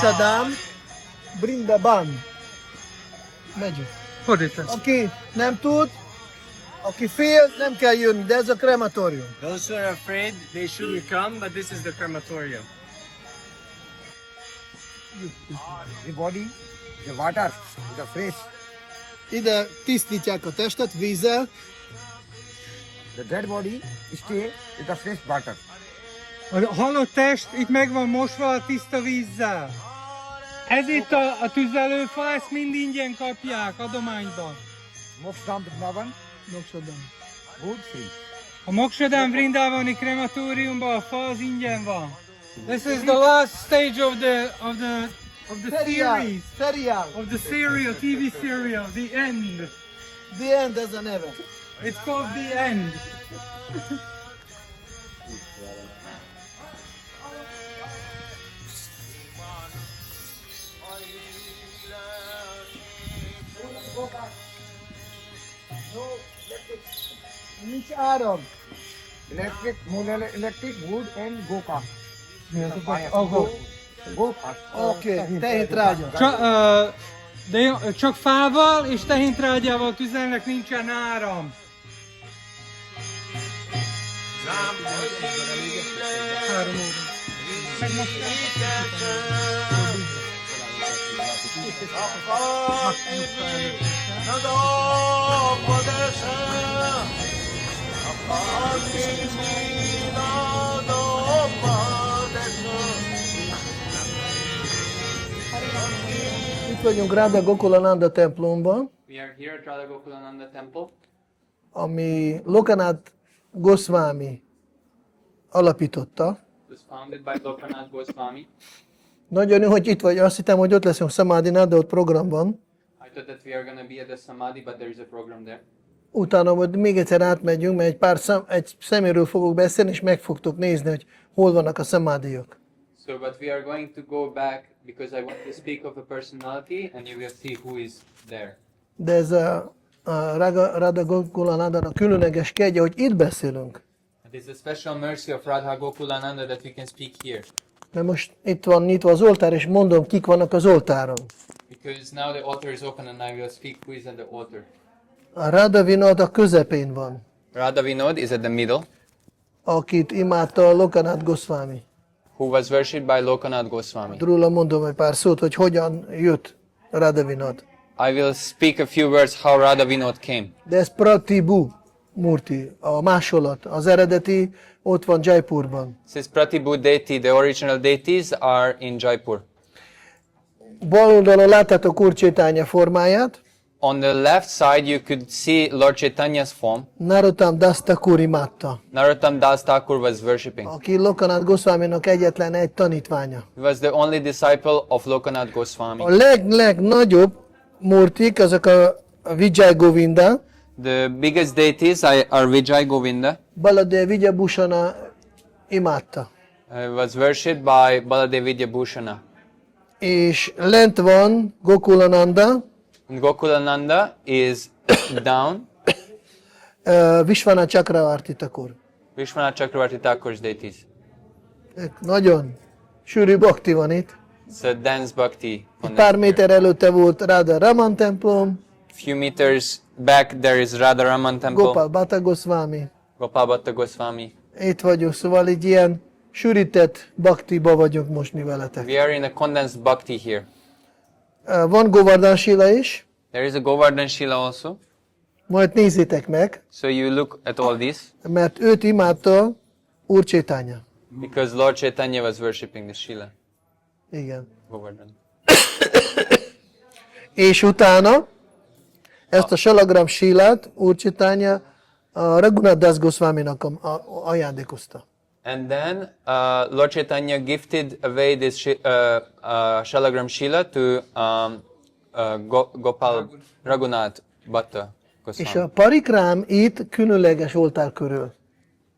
Moksadam, Vrindavana. Megyünk. Fordítva. Aki nem tud, aki fél, nem kell jönni, de ez a krematórium. Those who are afraid, they shouldn't come, but this is the crematorium. The body, the water, the fresh. Ide tisztítják a testet vízzel, The dead body stay with the fresh water. A halott test itt meg van mosva a tiszta vízzel. Ez itt a tüzelőfa, ezt mind ingyen kapják adományban. Mokshadam Vrindavan, Moksadam. good free. A Mokshadam Vrindavani krematóriumban a fa az ingyen van. This is the last stage of the Serial, series. serial. Of the serial, TV serial, The End. The end, ez a neve. It's called The End. Nincs áram. Electric, electric, wood and goka. Oké, tehintrágya. Csak fával és tehintrágyával tüzelnek, nincsen áram. Három óra. Itt vagyunk Radha Gokulananda templomban, We are here at Radha Gokulananda temple, ami Lokanath Gosvāmī alapította. it was founded by Lokanath Gosvāmī. Nagyon jó, hogy itt vagy. Azt hittem, hogy ott leszünk Samadhinál, de ott program van. I thought that we are going to be at the Samadhi, but there is a program there. Utána majd még egyszer átmegyünk, mert egy szeméről fogok beszélni, és meg fogtok nézni, hogy hol vannak a samadhiok. So, but we are going to go back because I want to speak of a personality and you will see who is there. De ez a Radha Gokulananda különleges kegye, hogy itt beszélünk. It is a special mercy of Radha Gokulananda that we can speak here. Mert most itt van nyitva az oltár, és mondom, kik vannak az oltáron. Because now the altar is open and I will speak who is at the altar. A Radha Vinod a közepén van, Radha Vinod is at the middle, akit imádta a Lokanath Gosvāmī. who was worshipped by Lokanath Gosvāmī. Róla mondom egy pár szót, hogy hogyan jött Radha Vinod. I will speak a few words how Radha Vinod came. De ez Pratibhu Murti, a másolat, az eredeti ott van Jaipurban. This Pratibhu deity, the original deities are in Jaipur. Bal oldalon láttátok Úr Csétánya formáját, On the left side, you could see Lord Chaitanya's form. Narottam Das Thakur imádta, Narottam Das Thakur was worshipping. aki Lokanath Gosvāmīnak egyetlen egy tanítványa. He was the only disciple of Lokanath A Gosvāmī. legnagyobb murtik, azok a Vijay Govinda, The biggest deities are Vijay Govinda. Baladev Vidyabhusana imádta. Was worshipped by Baladev Vidyabhushana. És lent van Gokulananda, And Gokulananda is down. Vishwanath Chakravarti Thakur. Vishwanath Chakravarti Thakur's deities. Nagyon sűrű bhakti van itt. It's a dance bhakti. Pár méter előtte volt Radha Raman templom, Few meters back there is Radha Raman temple. Gopalpāda Gosvāmī. Gopalpāda Gosvāmī. Itt vagyunk, szóval egy ilyen sűrített bhaktiba vagyunk most mi veletek. We are in a condensed bhakti here. Van Govardhan Shila is, There is a Govardhan Shila also. majd nézzétek meg, So you look at all this mert őt imádta Úr Csétánya. because Lord Chaitanya was worshipping this Shila. Igen. Govardhan. És utána ezt a Salagram Shilát Úr Csétánya a Raghunath Das Gosvāmīnak ajándékozta. And then Lord Chaitanya gifted away this Shalagram Shila to Gopal Raghunath Bhatta És Gosvāmī. a parikrám itt különleges oltár körül,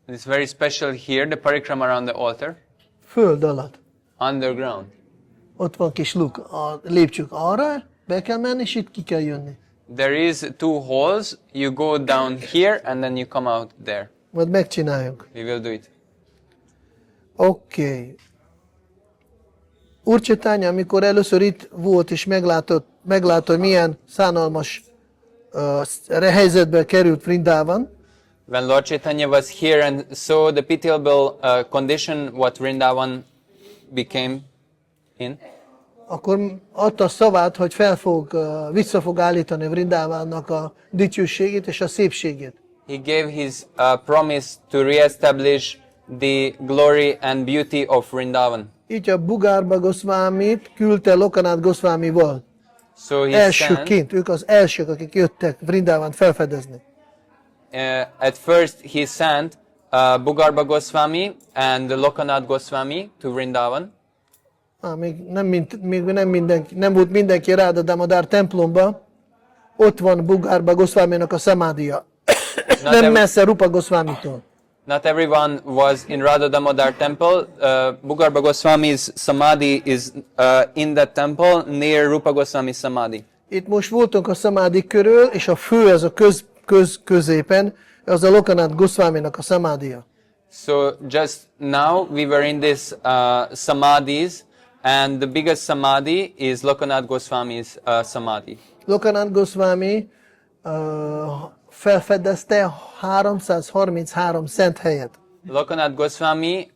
It's very special here, the parikrama around the altar, föld alatt. underground. Ott van kis luk, a lépcsők arra, be kell menni, és itt ki kell jönni. There is two holes, you go down here and then you come out there. Majd megcsináljuk. We will do it. Oké. Úr Chaitanya, amikor először itt volt és meglátta, hogy milyen szánalmas helyzetbe került Vrindavan, When Lord Chaitanya was here and saw the pitiable condition what Vrindavan became in, akkor adta szavát, hogy vissza fog állítani Vrindavannak a dicsőségét és a szépségét. he gave his promise to re-establish the glory and beauty of Vrindavan. Így a Bhaktipāda Gosvāmīt küldte Lokanath Gosvāmīval. So he sent, Elsőként, ők az elsők, akik jöttek Vrindavant felfedezni. at first he sent Bhaktipāda Gosvāmī and Lokanath Gosvāmī to Vrindavan. Még nem volt mindenki Radha Damodar templomba, ott van Bhaktipāda Gosvāmīnak a szamádia. Nem messze Rupa Gosvāmītól. Not everyone was in Radha Damodar temple. Bhaktipāda Gosvāmī's samadhi is in that temple near Rupa Gosvāmī's samadhi. Itt most voltunk a szamádi körül, és a fő, ez a középen, az a Lokanath Gosvāmīnak a szamádia. So just now we were in this samadhis, and the biggest samadhi is Lokanath Gosvāmī's samadhi. Lokanath Gosvāmī felfedezte 333 szent helyet. Lokanath Gosvāmī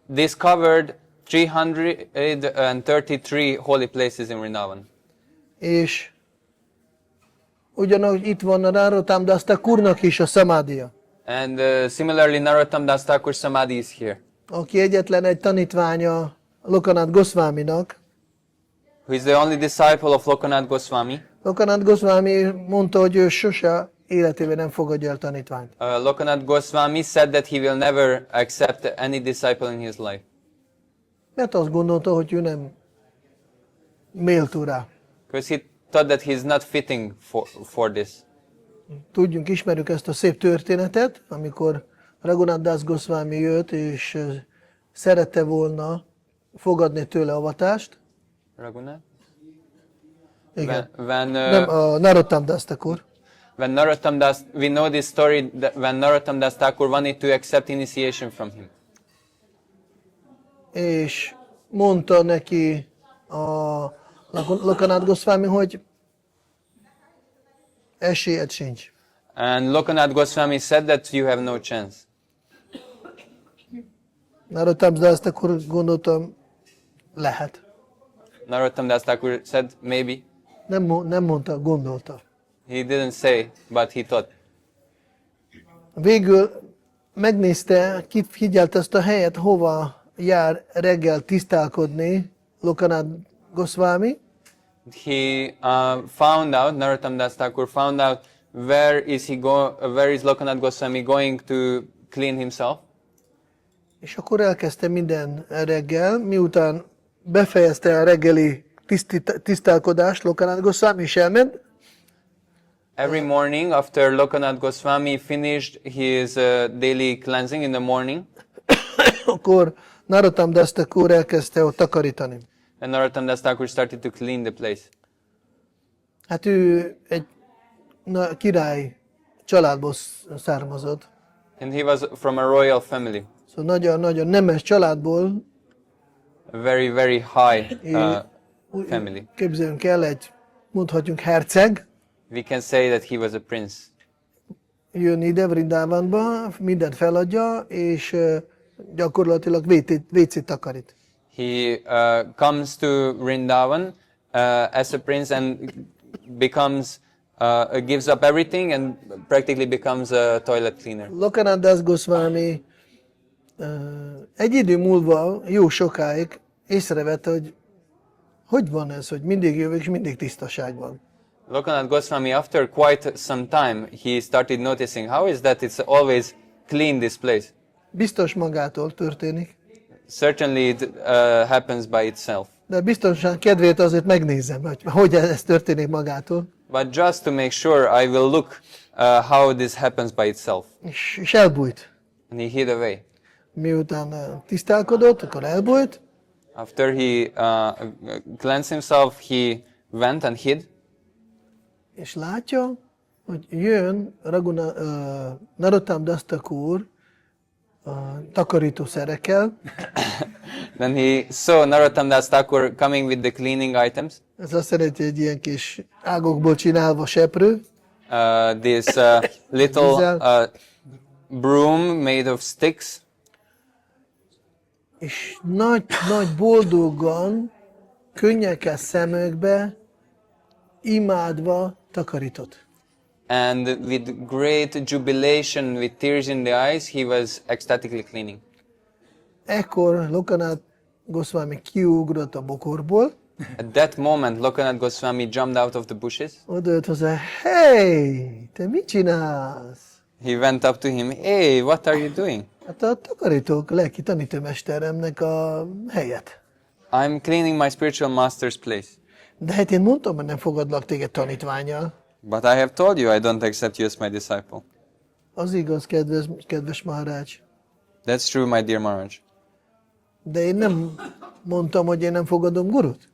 discovered 333 holy places in Vrindavan. És ugyanúgy itt van a Narottam Das Thakurnak is a szamádia, And similarly, Narottam Das Thakur samadhi is here, aki egyetlen egy tanítványa Lokanath Gosvāmīnak. who is the only disciple of Lokanath Gosvāmī. Lokanath Gosvāmī mondta, hogy ő sose életében nem fogadja el tanítványt. Lokanath Gosvāmī said that he will never accept any disciple in his life. Mert azt gondolta, hogy ő nem méltó rá. Because he thought that he's not fitting for this. Ismerjük ezt a szép történetet, amikor Raghunath Das Gosvāmī jött, és szerette volna fogadni tőle avatást. Raghunath? Igen. When Nem, a Narottam Das Thakur. when Narottam Das, we know this story that when Narottam Das Thakur wanted to accept initiation from him. És mondta neki a Lokanath Gosvāmī, hogy esélyed sincs. And Lokanath Gosvāmī said that you have no chance. Narottam Das Thakur gondoltam, lehet. Narottam Das Thakur said maybe. Nem mondta, gondolta. He didn't say, but he thought. Végül megnézte, figyelt ezt a helyet, hova jár reggel tisztálkodni Lokanath Gosvāmī, He found out, Narottam Das Thakur found out where is Lokanath Gosvāmī going to clean himself. és akkor elkezdte minden reggel, miután befejezte a reggeli tisztálkodást, Lokanath Gosvāmī is elment, Every morning after Lokanath Gosvāmī finished his daily cleansing in the morning, akkor Narottam Das Thakur elkezdte ott takarítani. and Narottam Das Thakur started to clean the place. Hát ő egy király családból származott, And he was from a royal family, szóval nagyon-nagyon nemes családból. a very, very high family. Képzeljünk el, mondhatjuk herceg, We can say that he was a prince. jön ide Vrindavanba, mindent feladja, és gyakorlatilag vécét takarít. He comes to Vrindavan as a prince and gives up everything and practically becomes a toilet cleaner. Lokanath Das Gosvāmī egy idő múlva, jó sokáig észrevette, hogy van ez, hogy mindig jövök, és mindig tisztaság van. Lokanath Gosvāmī, after quite some time, he started noticing how is that it's always clean, this place. Biztos magától történik, Certainly it happens by itself. de biztonság kedvéért azért megnézem, hogy ez történik magától. But just to make sure, I will look how this happens by itself. És elbújt. And he hid away. Miután tisztálkodott, akkor elbújt, After he cleansed himself, he went and hid. és látja, hogy jön Narottam Das Thakur takarítószerekkel. Then he saw Narottam Das Thakur coming with the cleaning items. Ez azt jelenti, egy ilyen kis ágokból csinálva seprő, This little broom made of sticks. és nagy boldogan, könnyekkel szemökbe, imádva takarított. And with great jubilation, with tears in the eyes, he was ecstatically cleaning. Ekkor Lokanath Gosvāmī kiugrott a bokorból, At that moment, Lokanath Gosvāmī jumped out of the bushes. odajött hozzá, hey, te mit csinálsz? He went up to him, "Hey, what are you doing?" Hát a takarítók lelki tanítómesteremnek a helyet. "I'm cleaning my spiritual master's place." De hát én mondtam, hogy nem fogadlak téged tanítvánnyal. But I have told you I don't accept you as my disciple. Az igaz, kedves Maharaj. That's true, my dear Maharaj. De én nem mondtam, hogy én nem fogadom gurut.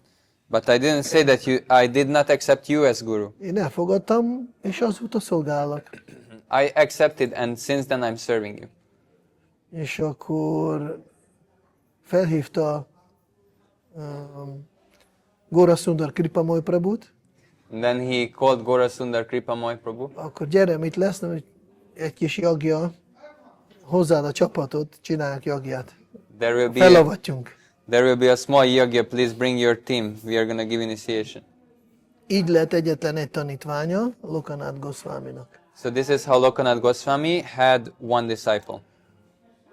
But I didn't say that I did not accept you as guru. Én elfogadtam, és azóta szolgálok. I accepted, and since then I'm serving you. És akkor felhívta Gora Sundar Kripamoly Prabhut, And then he called Gora Sundar Kripamoy Prabhu. akkor gyere, mit lesz, hogy egy kis jagja, hozzád a csapatot, csinálják jagját. Felavatjunk. There will be a small yagya. Please bring your team. We are going to give initiation. Így lett egyetlen egy tanítványa Lokanath Gosvāminak. So this is how Lokanath Gosvāmī had one disciple.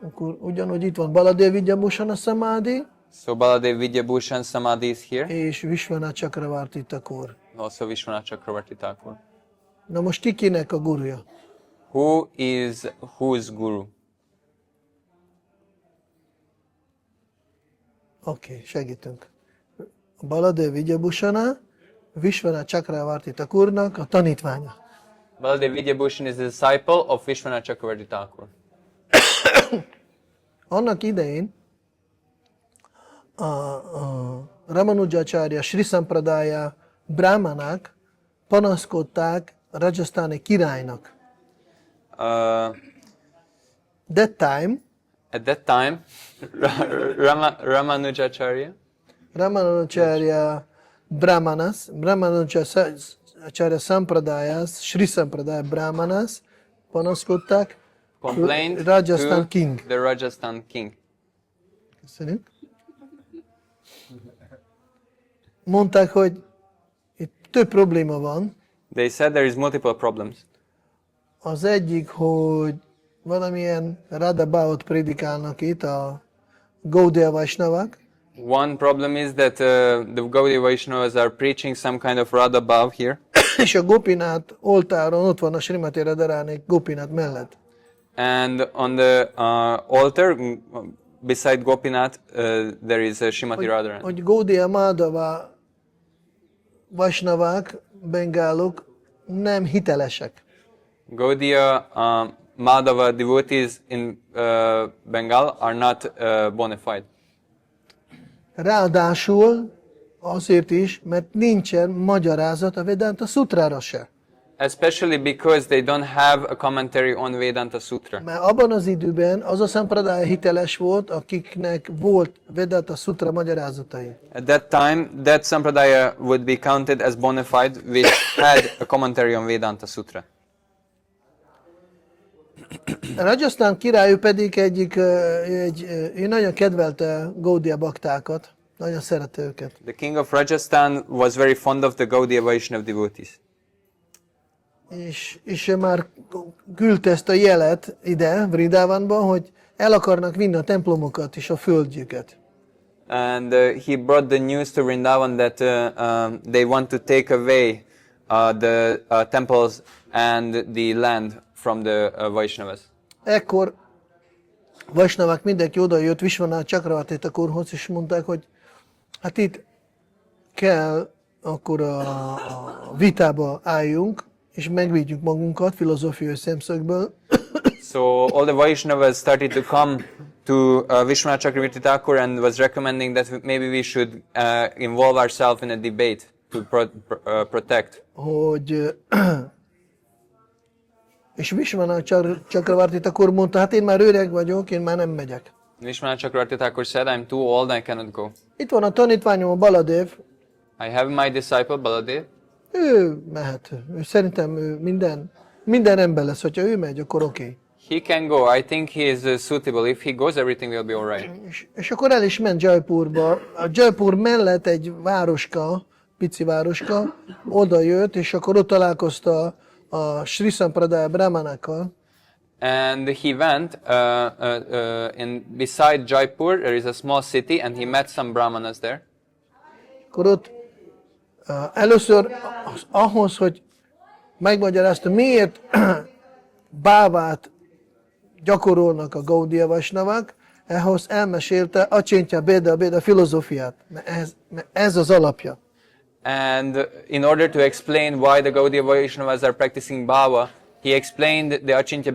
Akkor ugyanúgy itt van Baladev Vidyabhusana Samadhi, So Baladev Vidyabhushan Samadhi is here. és Vishwanath Chakravarti Thakur. Also Vishwanath Chakravarti Thakur. Na most ki kinek a guruja? Who is whose guru? Oké, segítünk. Baladev Vidyabhusana, Vishwanath Chakravarti Thakurnak a tanítványa. Baladev Vidyabhushan is the disciple of Vishwanath Chakravarti Thakur. Annak idején a Ramanujacharya Sri Sampradaya brahmanák panaszkodták a rajasztáni királynak. That time At that time, Ramanujacharya Ramanujacharya Ramanujacharya Sampradayas, Sri Sampradaya brahmanas panaszkodták complained Rajasthan to king. the Rajasthan king. Köszönjük. Mondták, hogy itt több probléma van. They said there is multiple problems. Az egyik, hogy valamilyen Radha Bhavat prédikálnak itt a Gaudiya Vaishnavák, One problem is that the Gaudiya Vaishnavas are preaching some kind of Radha Bhav here. és a Gopinath oltáron ott van a Srimati Radharani Gopinath mellett. And on the altar, beside Gopinath, there is a Srimati Radharani. Hogy Gaudiya Madhava Vaishnavák, bengálok nem hitelesek. Gaudiya Madhava devotees in Bengal are not bona fide. Ráadásul azért is, mert nincsen magyarázat a Vedanta Sutrára se. Especially because they don't have a commentary on Vedanta Sutra. Mert abban az időben az a szampradaya hiteles volt, akiknek volt Vedanta Sutra magyarázatai. At that time, that sampradaya would be counted as bona fide, which had a commentary on Vedanta Sutra. Rajasztán király pedig ő nagyon kedvelte Gaudiya baktákat, nagyon szerette őket. The king of Rajasthan was very fond of the Gaudiya Vaishnava devotees. És ő már küldte ezt a jelet ide, Vrindavanba, hogy el akarnak vinni a templomokat és a földjüket. And he brought the news to Vrindavan that they want to take away the temples and the land from the Vaishnavas. Ekkor Vaisnavák mindenki oda jött Vishwanath Chakravarti Thakurhoz, és mondták, hogy hát itt kell akkor a vitába álljunk, és megvédjük magunkat filozófiai szemszögből. So all the Vaishnavas started to come to Vishwanath Chakravarti Thakur and was recommending that maybe we should involve ourselves in a debate to protect. Hogy És Vishvana Chakravarti akkor mondta, hát én már öreg vagyok, én már nem megyek. Vishwanath Chakravarti Thakur said, I'm too old, I cannot go. Itt van a tanítványom, a Baladev, I have my disciple Baladev. ő mehet. Szerintem ő minden ember lesz, hogyha ő megy, akkor oké. He can go. I think he is suitable. If he goes, everything will be alright. És akkor el is ment Jaipurba. A Jaipur mellett egy városka, pici városka, oda jött, és akkor ott találkozta a Sri Sampradaya brahmanákkal. And he went in beside Jaipur. There is a small city, and he met some brahmanas there. Akkor ott először ahhoz, hogy megmagyarázta, miért bávát gyakorolnak a Gaudiya Vaisnavák, ehhoz elmesélte Acsintya Béda filozófiát, mert ez az alapja. And in order to explain why the Gaudiya Vaishnavas are practicing bhava, he explained the Achintya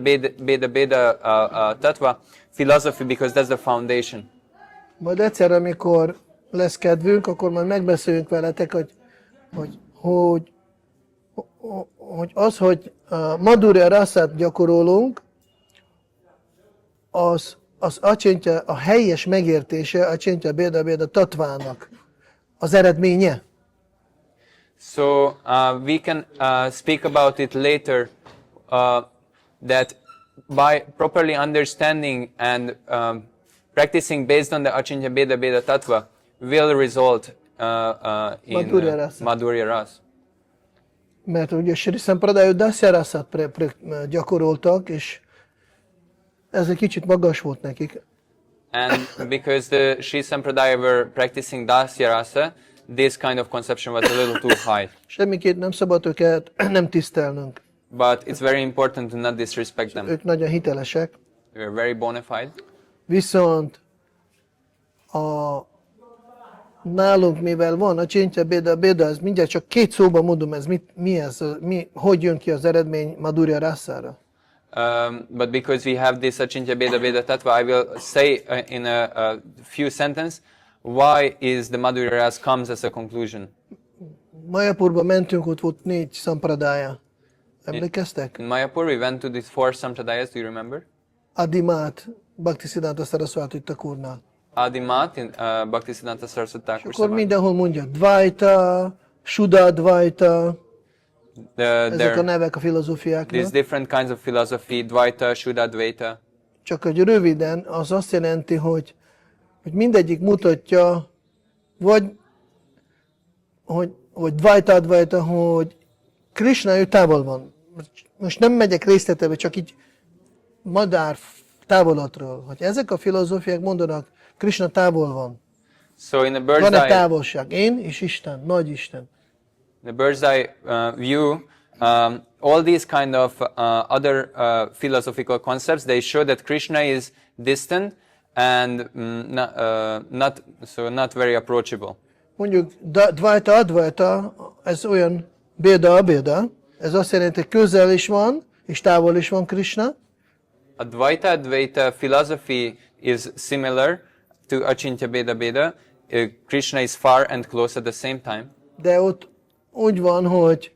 Beda Tattva philosophy because that's the foundation. Majd egyszer, amikor lesz kedvünk, akkor majd megbeszéljünk veletek, hogy az, hogy Madhurya Rasát gyakorolunk, az Achintya, a helyes megértése Achintya Beda Tattvának az eredménye. So we can speak about it later, that by properly understanding and practicing based on the Achintya Beda Tattva will result in Madhurya Rasa. Mert ugye Sri Sampradaya Dasya Rasát gyakoroltak, és ez egy kicsit magas volt nekik. And because the Sri Sampradaya were practicing Dasya Rasa, this kind of conception was a little too high. Semmiképp nem szabad őket nem tisztelnünk. But it's very important to not disrespect them. Ők nagyon hitelesek. They're very bona fide. Viszont nálunk, mivel van a Achintya Beda, ez mindjárt csak két szóban mondom, hogy jön ki az eredmény Madhurya Rasára. But because we have this Achintya Beda Tattva, I will say in a few sentences why is the Madhurya Rasa comes as a conclusion. Mayapurba mentünk, ott volt 4 sampradaya. Emlékeztek? In Mayapur we went to these 4 sampradayas, do you remember? Adimát, Bhaktisiddhanta Saraswati Thakurnál. Adimat in Bhaktisiddhanta Saraswati Thakur Akkor Sabha. mindenhol mondja Dvaita, Shuddha Dvaita, ezek a nevek a filozófiáknak. These different kinds of philosophy, Dvaita, Shuddha, Dvaita. Csak hogy röviden, az azt jelenti, hogy mindegyik mutatja, vagy Dvaita, hogy Krishna ő távol van. Most nem megyek részletebe, csak így madár távolatról, hogy ezek a filozófiák mondanak, Krishna távol van. So in a bird's Van egy eye, távolság. Én és Isten, nagy Isten. the bird's eye view, all these kind of other philosophical concepts, they show that Krishna is distant and not very approachable. Mondjuk Dvaita, Advaita, ez olyan Béda, ez azt jelenti, hogy közel is van, és távol is van Krishna. A Dvaita philosophy is similar to Achintya Beda. Krishna is far and close at the same time. De ott úgy van, hogy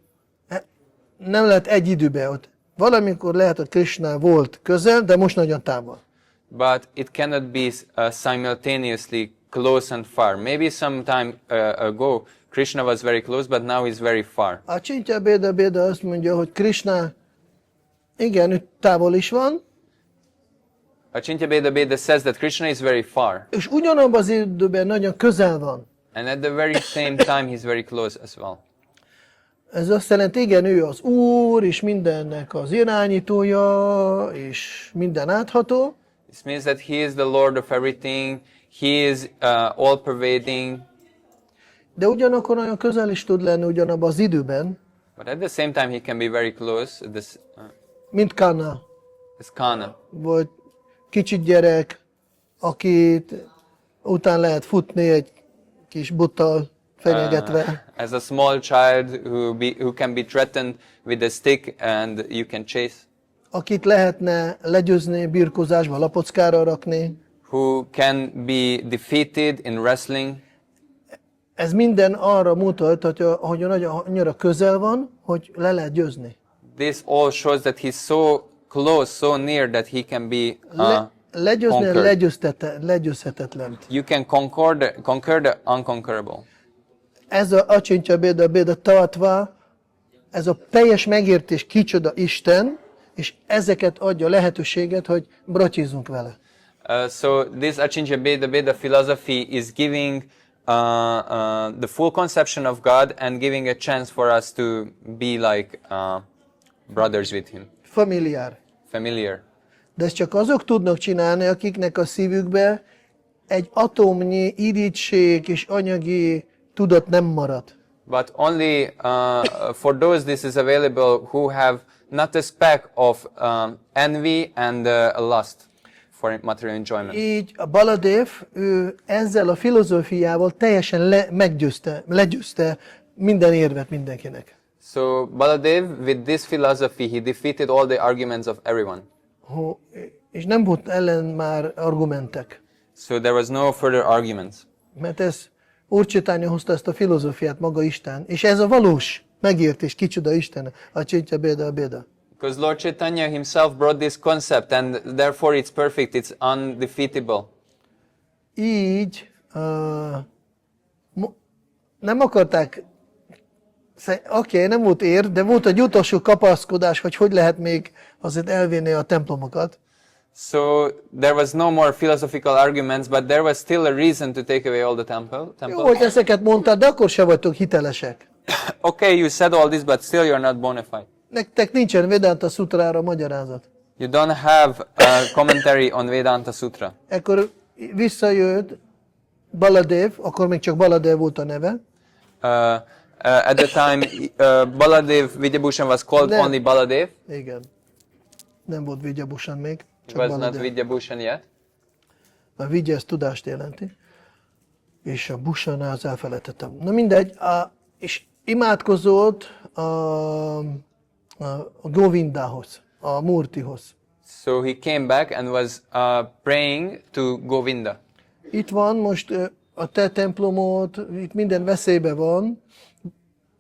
nem lehet egy időben. Ott valamikor lehet, hogy Krishna volt közel, de most nagyon távol. But it cannot be simultaneously close and far. Maybe some time ago Krishna was very close, but now he's very far. A Achintya Beda azt mondja, hogy Krishna, igen, ő távol is van, Achintya Beda says that Krishna is very far. és ugyanabban az időben nagyon közel van. And at the very same time he's very close as well. Ez azt jelenti, igen, ő az Úr, és mindennek az irányítója, és minden átható. This means that he is the Lord of everything. He is all-pervading. De ugyanakkor nagyon közel is tud lenni ugyanabban az időben, But at the same time he can be very close. mint Kana, As Kana. vagy kicsit gyerek, akit után lehet futni egy kis buttal fenyegetve. As a small child who can be threatened with a stick and you can chase. Akit lehetne legyőzni, birkózásba, lapockára rakni. Who can be defeated in wrestling. Ez minden arra mutat, hogy nagyon annyira közel van, hogy le lehet győzni. this all shows that he's so close, so near that he can be Legyőzni a conquered. legyőzhetetlent. You can conquer the unconquerable. Ez a acsintja béda tartva, ez a teljes megértés kicsoda Isten, és ezeket adja lehetőséget, hogy bratyízzunk vele. So this Achincya Beda philosophy is giving the full conception of God and giving a chance for us to be like brothers with Him. Familiar. De ezt csak azok tudnak csinálni, akiknek a szívükbe egy atomnyi irigység és anyagi tudat nem marad. But only for those this is available who have not a speck of envy and a lust for material enjoyment. Így a Baladev, ő ezzel a filozófiával teljesen legyőzte minden érvet mindenkinek. So Baladev, with this philosophy, he defeated all the arguments of everyone. És nem volt ellen már argumentek. So there was no further arguments. Mert ez Úr Csaitanya hozta ezt a filozófiát maga Isten, és ez a valós megértés, kicsoda Isten, a Csintya Béda. Because Lord Chaitanya himself brought this concept and therefore it's perfect, it's undefeatable. Így nem akarták, nem volt ér, de volt egy utolsó kapaszkodás, hogy lehet még azért elvinni a templomokat. So there was no more philosophical arguments, but there was still a reason to take away all the temples. Jó, hogy ezeket mondtad, de akkor se vagytok hitelesek. Okay, you said all this, but still you're not bona fide. Nektek nincsen Vedanta Sutrára magyarázat. You don't have a commentary on Vedanta Sutra. Ekkor visszajött Baladev, akkor még csak Baladev volt a neve. At the time, Baladev Vidyabhushan was called only Baladev. Igen. Nem volt Vidyabhushan még. He was not Vidyabhushan yet. A Vidya ez tudást jelenti. És a Bhushan az elfelejtettem. Na mindegy, és imádkozott a Govindához, a Murtihoz. So he came back and was praying to Govinda. Itt van most a te templomot, itt minden veszélyben van.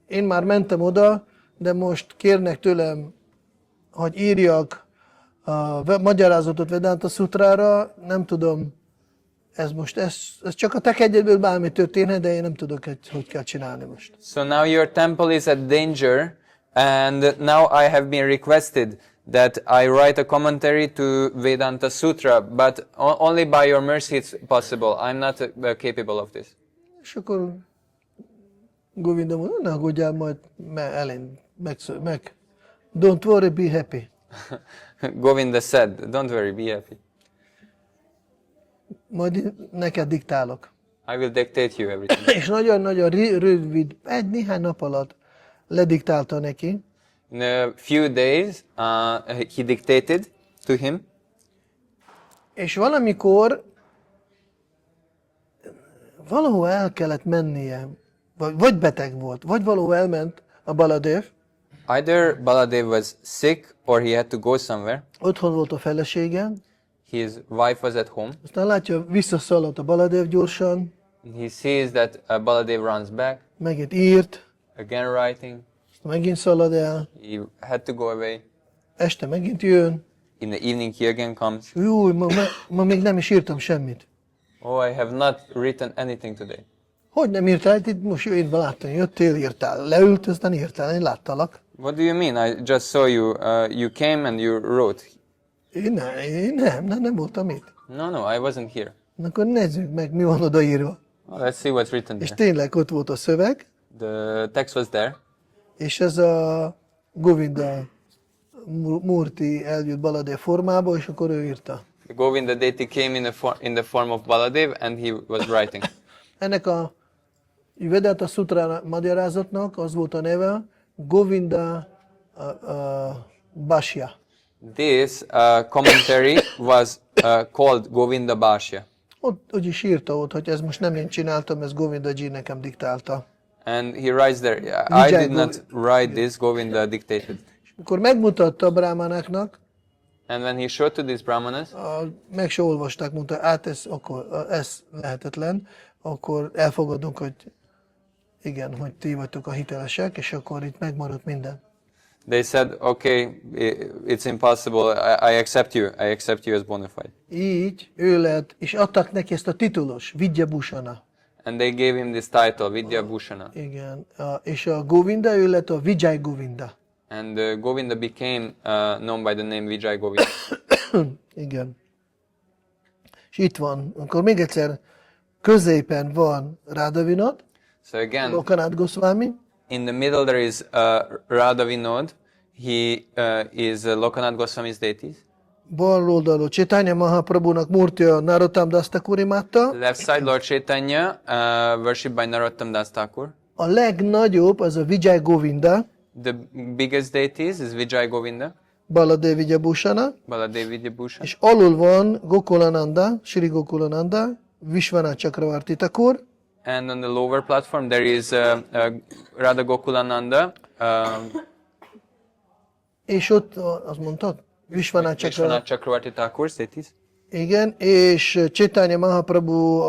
Én már mentem oda, de most kérnek tőlem, hogy írjak a magyarázatot Vedanta Sutrára. Nem tudom, ez csak a te kegyedből bármi történhet, de én nem tudok, hogy kell csinálni most. So now your temple is at danger, and now I have been requested that I write a commentary to Vedanta Sutra, but only by your mercy it's possible. I'm not capable of this. És akkor Govinda mondja, ne aggódjál, majd meg. Don't worry, be happy. Govinda said, don't worry, be happy. Majd neked diktálok. I will dictate you everything. És nagyon-nagyon rövid, néhány nap alatt lediktálta neki. In a few days, he dictated to him. És valamikor valahol el kellett mennie, vagy beteg volt, vagy valahol elment a Baladev. Either Baladev was sick or he had to go somewhere. Otthon volt a felesége. His wife was at home. Aztán látja, visszaszaladt a Baladev gyorsan. He sees that Baladev runs back. Megint írt. Again writing. Aztán megint szalad el. He had to go away. Este megint jön. In the evening he again comes. Júj, ma még nem is írtam semmit. Oh, I have not written anything today. Hogy nem írtál? Itt most én láttam, jöttél, írtál. Leült, aztán írtál, én láttalak. What do you mean? I just saw you. You came and you wrote. Én nem voltam itt. No, I wasn't here. Akkor nézzük meg, mi van odaírva. Well, let's see what's written És there. tényleg ott volt a szöveg, The text was there. és ez a Govinda Murti eljött Baladev formába, és akkor ő írta. The Govinda deity came in the form of Baladev and he was writing. Ennek a Vedanta Sutra magyarázatnak az volt a neve, Govinda Bhashya. This commentary was called Govinda Bhashya. Ott úgy is írta ott, hogy ez most nem én csináltam, ez Govinda Ji nekem diktálta. And he writes there, I did not write this, Govinda dictated. Akkor megmutatta a brámanáknak, And when he showed to these brahmanas, meg se olvasták, mondta, ez lehetetlen, akkor elfogadunk, hogy igen, hogy ti vagytok a hitelesek, és akkor itt megmaradt minden. They said, okay, it's impossible. I accept you. I accept you as bona fide. Így ő lett, és adtak neki ezt a titulos, Vidya Bhusana. And they gave him this title, Vidya Bhushana. Igen, és a Govinda, ő lett a Vijay Govinda. And Govinda became known by the name Vijay Govinda. Igen. És itt van, akkor még egyszer középen van Radha Vinod, So again, Lokananda Gosvāmī, in the middle there is Radha Vinod. He is Lokananda Gosvāmī's deities. bal oldalon Chaitanya Mahaprabhunak Murtya Narottam Das Thakur imádta. Left side Lord Chaitanya, worshipped by Narottam Das Thakur. A legnagyobb az a Vijay Govinda, The biggest deities is Vijay Govinda, Baladev Vidya Bhusana, Baladev Vidya Bhushan. és alul van Gokulananda, Sri Gokulananda, Vishwanath Chakravarti Thakur, And on the lower platform there is Radha Gokulananda, és ott, azt mondtad? Vishwanath Chakravarti. Vishwanath Chakravarti Thakur deities. Igen, és Chaitanya Mahaprabhu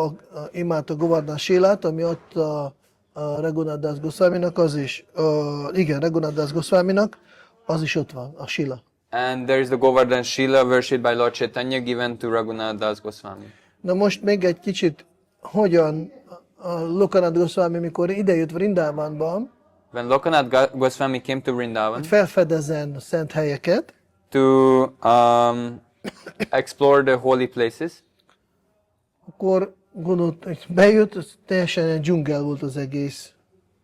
imádta Govardhan Shilát, ami ott a Raghunath Das Gosvāmīnak, az is, igen, Raghunath Das Gosvāmīnak, az is ott van, a Shila. And there is the Govardhan Shila worshipped by Lord Chaitanya given to Raghunath Das Gosvāmī. Na most még egy kicsit, hogyan a Lokananda Gosvāmī, mikor idejött Vrindavanban, When Lokanath Gosvāmī came to Vrindavan hogy felfedezen szent helyeket, to explore the holy places, akkor gondolt, hogy bejött, az teljesen egy dzsungel volt az egész.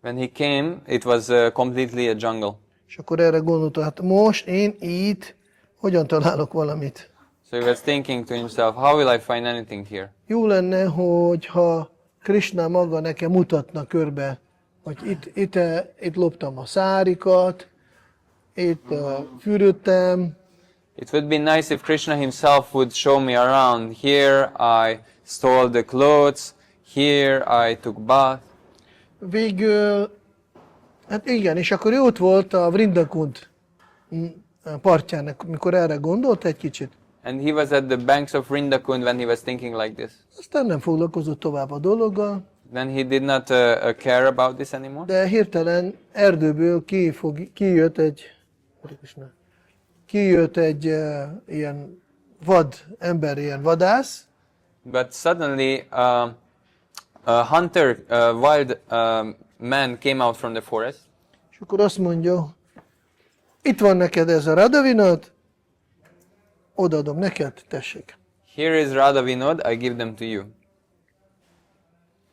when he came, it was completely a jungle. És akkor erre gondolta, hát most én itt hogyan találok valamit? So he was thinking to himself, how will I find anything here? Jó lenne, hogyha Krishna maga nekem mutatna körbe, hogy itt loptam a szárikat, itt fürödtem, It would be nice if Krishna himself would show me around. Here I stole the clothes, here I took bath. végül, hát igen, és akkor ő ott volt a Vrindakund partjának, mikor erre gondolt egy kicsit. And he was at the banks of Vrindakund when he was thinking like this. Aztán nem foglalkozott tovább a dologgal, Then he did not care about this anymore. de hirtelen erdőből kijött egy ilyen ember, ilyen vadász, But suddenly a hunter, wild man came out from the forest. és akkor azt mondja, itt van neked ez a Radha Vinod, odaadom neked, tessék. Here is Radha Vinod, I give them to you.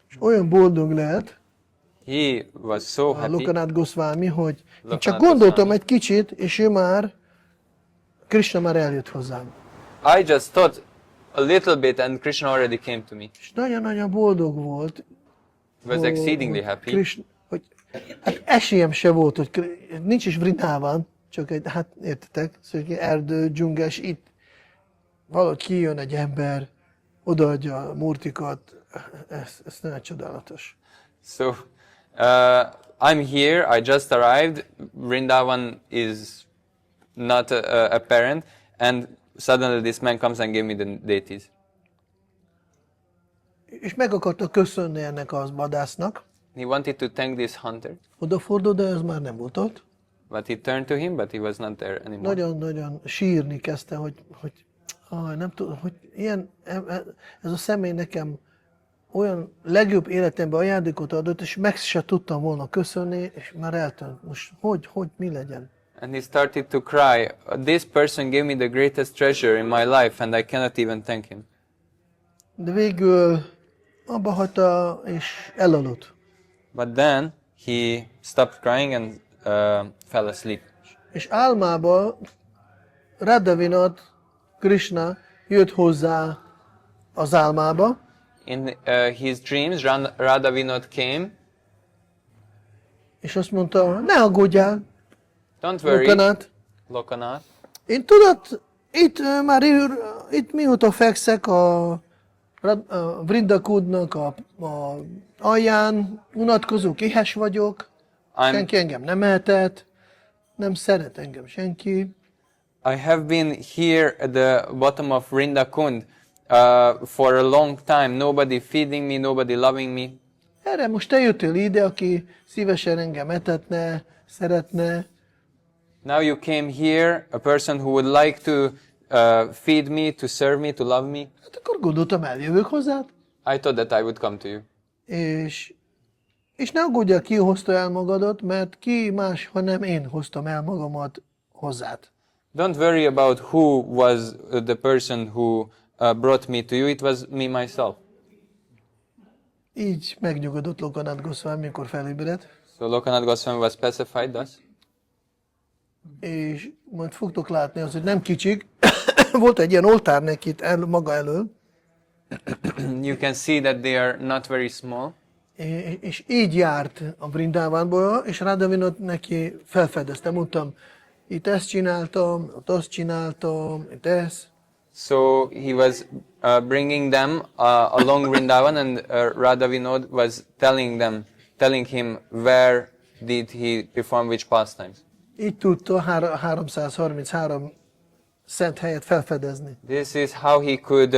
És olyan boldog lehet He was so a happy. Lokananda Gosvāmī, hogy én Lokananda csak gondoltam Gosvāmī. egy kicsit, és Krishna már eljött hozzám. I just thought a little bit and Krishna already came to me. És nagyon-nagyon boldog volt. He was exceedingly happy. Krishna, hogy hát esélyem se volt, hogy nincs is Vrindában, csak egy, hát értetek, szóval egy erdő, dzsungel, és itt valahogy kijön egy ember, odaadja a murtikat, ez nagyon csodálatos. So I'm here, I just arrived. Vrindavan is not apparent, and suddenly this man comes and gave me the deities. És meg akarta köszönni ennek az vadásznak, He wanted to thank this hunter, odafordult, de ez már nem volt ott. but he turned to him, but he was not there anymore. Nagyon-nagyon sírni kezdte, hogy nem tudom, hogy ilyen, ez a személy nekem olyan legjobb életemben ajándékot adott, és meg se tudtam volna köszönni, és már eltűnt. Most mi legyen? And he started to cry. This person gave me the greatest treasure in my life, and I cannot even thank him. De végül abba hagyta, és elaludt. But then he stopped crying and fell asleep. És álmába Radha Vinod, Krishna jött hozzá az álmába, In his dreams, Radha Vinod came. és azt mondta, ne aggódjál, Don't worry, Lokanath. Lokanath. Én tudod, itt mióta fekszek a Vrindakundnak a alján, unatkozok, éhes vagyok, senki engem nem ehetett, nem szeret engem senki. I have been here at the bottom of Vrindakund for a long time. Nobody feeding me, nobody loving me. Erre most te jöttél ide, aki szívesen engem etetne, szeretne. Now you came here, a person who would like to feed me, to serve me, to love me. Hát akkor gondoltam, eljövök hozzád, I thought that I would come to you. és ne aggódjál, ki hozta el magadat, mert ki más, hanem én hoztam el magamat hozzád. Don't worry about who was the person who brought me to you. It was me myself. Így megnyugodott Lokulananda Gosvāmī, mikor felébredt, So Lokulananda Gosvāmī was pacified thus. és majd fogtok látni az, hogy nem kicsik, volt egy ilyen oltár neki itt maga elől, You can see that they are not very small. és így járt a Vrindavanba, és Radhavinod neki felfedeztem, mondtam, itt ezt csináltam, ott azt csináltam, itt ezt. So he was bringing them along Vrindavan, and Radha Vinod was telling him where did he perform which pastimes. Így tudta 333 szent helyet felfedezni. This is how he could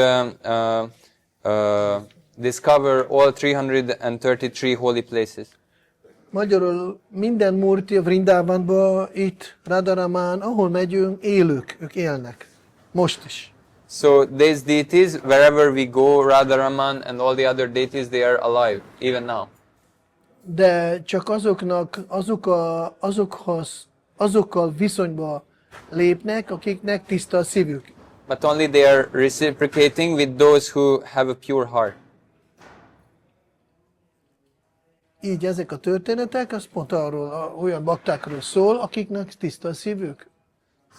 discover all 333 holy places. Magyarul minden murti a Vrindavanba, itt Radharamán, ahol megyünk, élők, ők élnek. Most is. So these deities, wherever we go, Radharaman and all the other deities, they are alive, even now. De csak azokkal viszonyba lépnek, akiknek tiszta a szívük. But only they are reciprocating with those who have a pure heart. Így ezek a történetek, az pont arról, olyan baktákról szól, akiknek tiszta a szívük.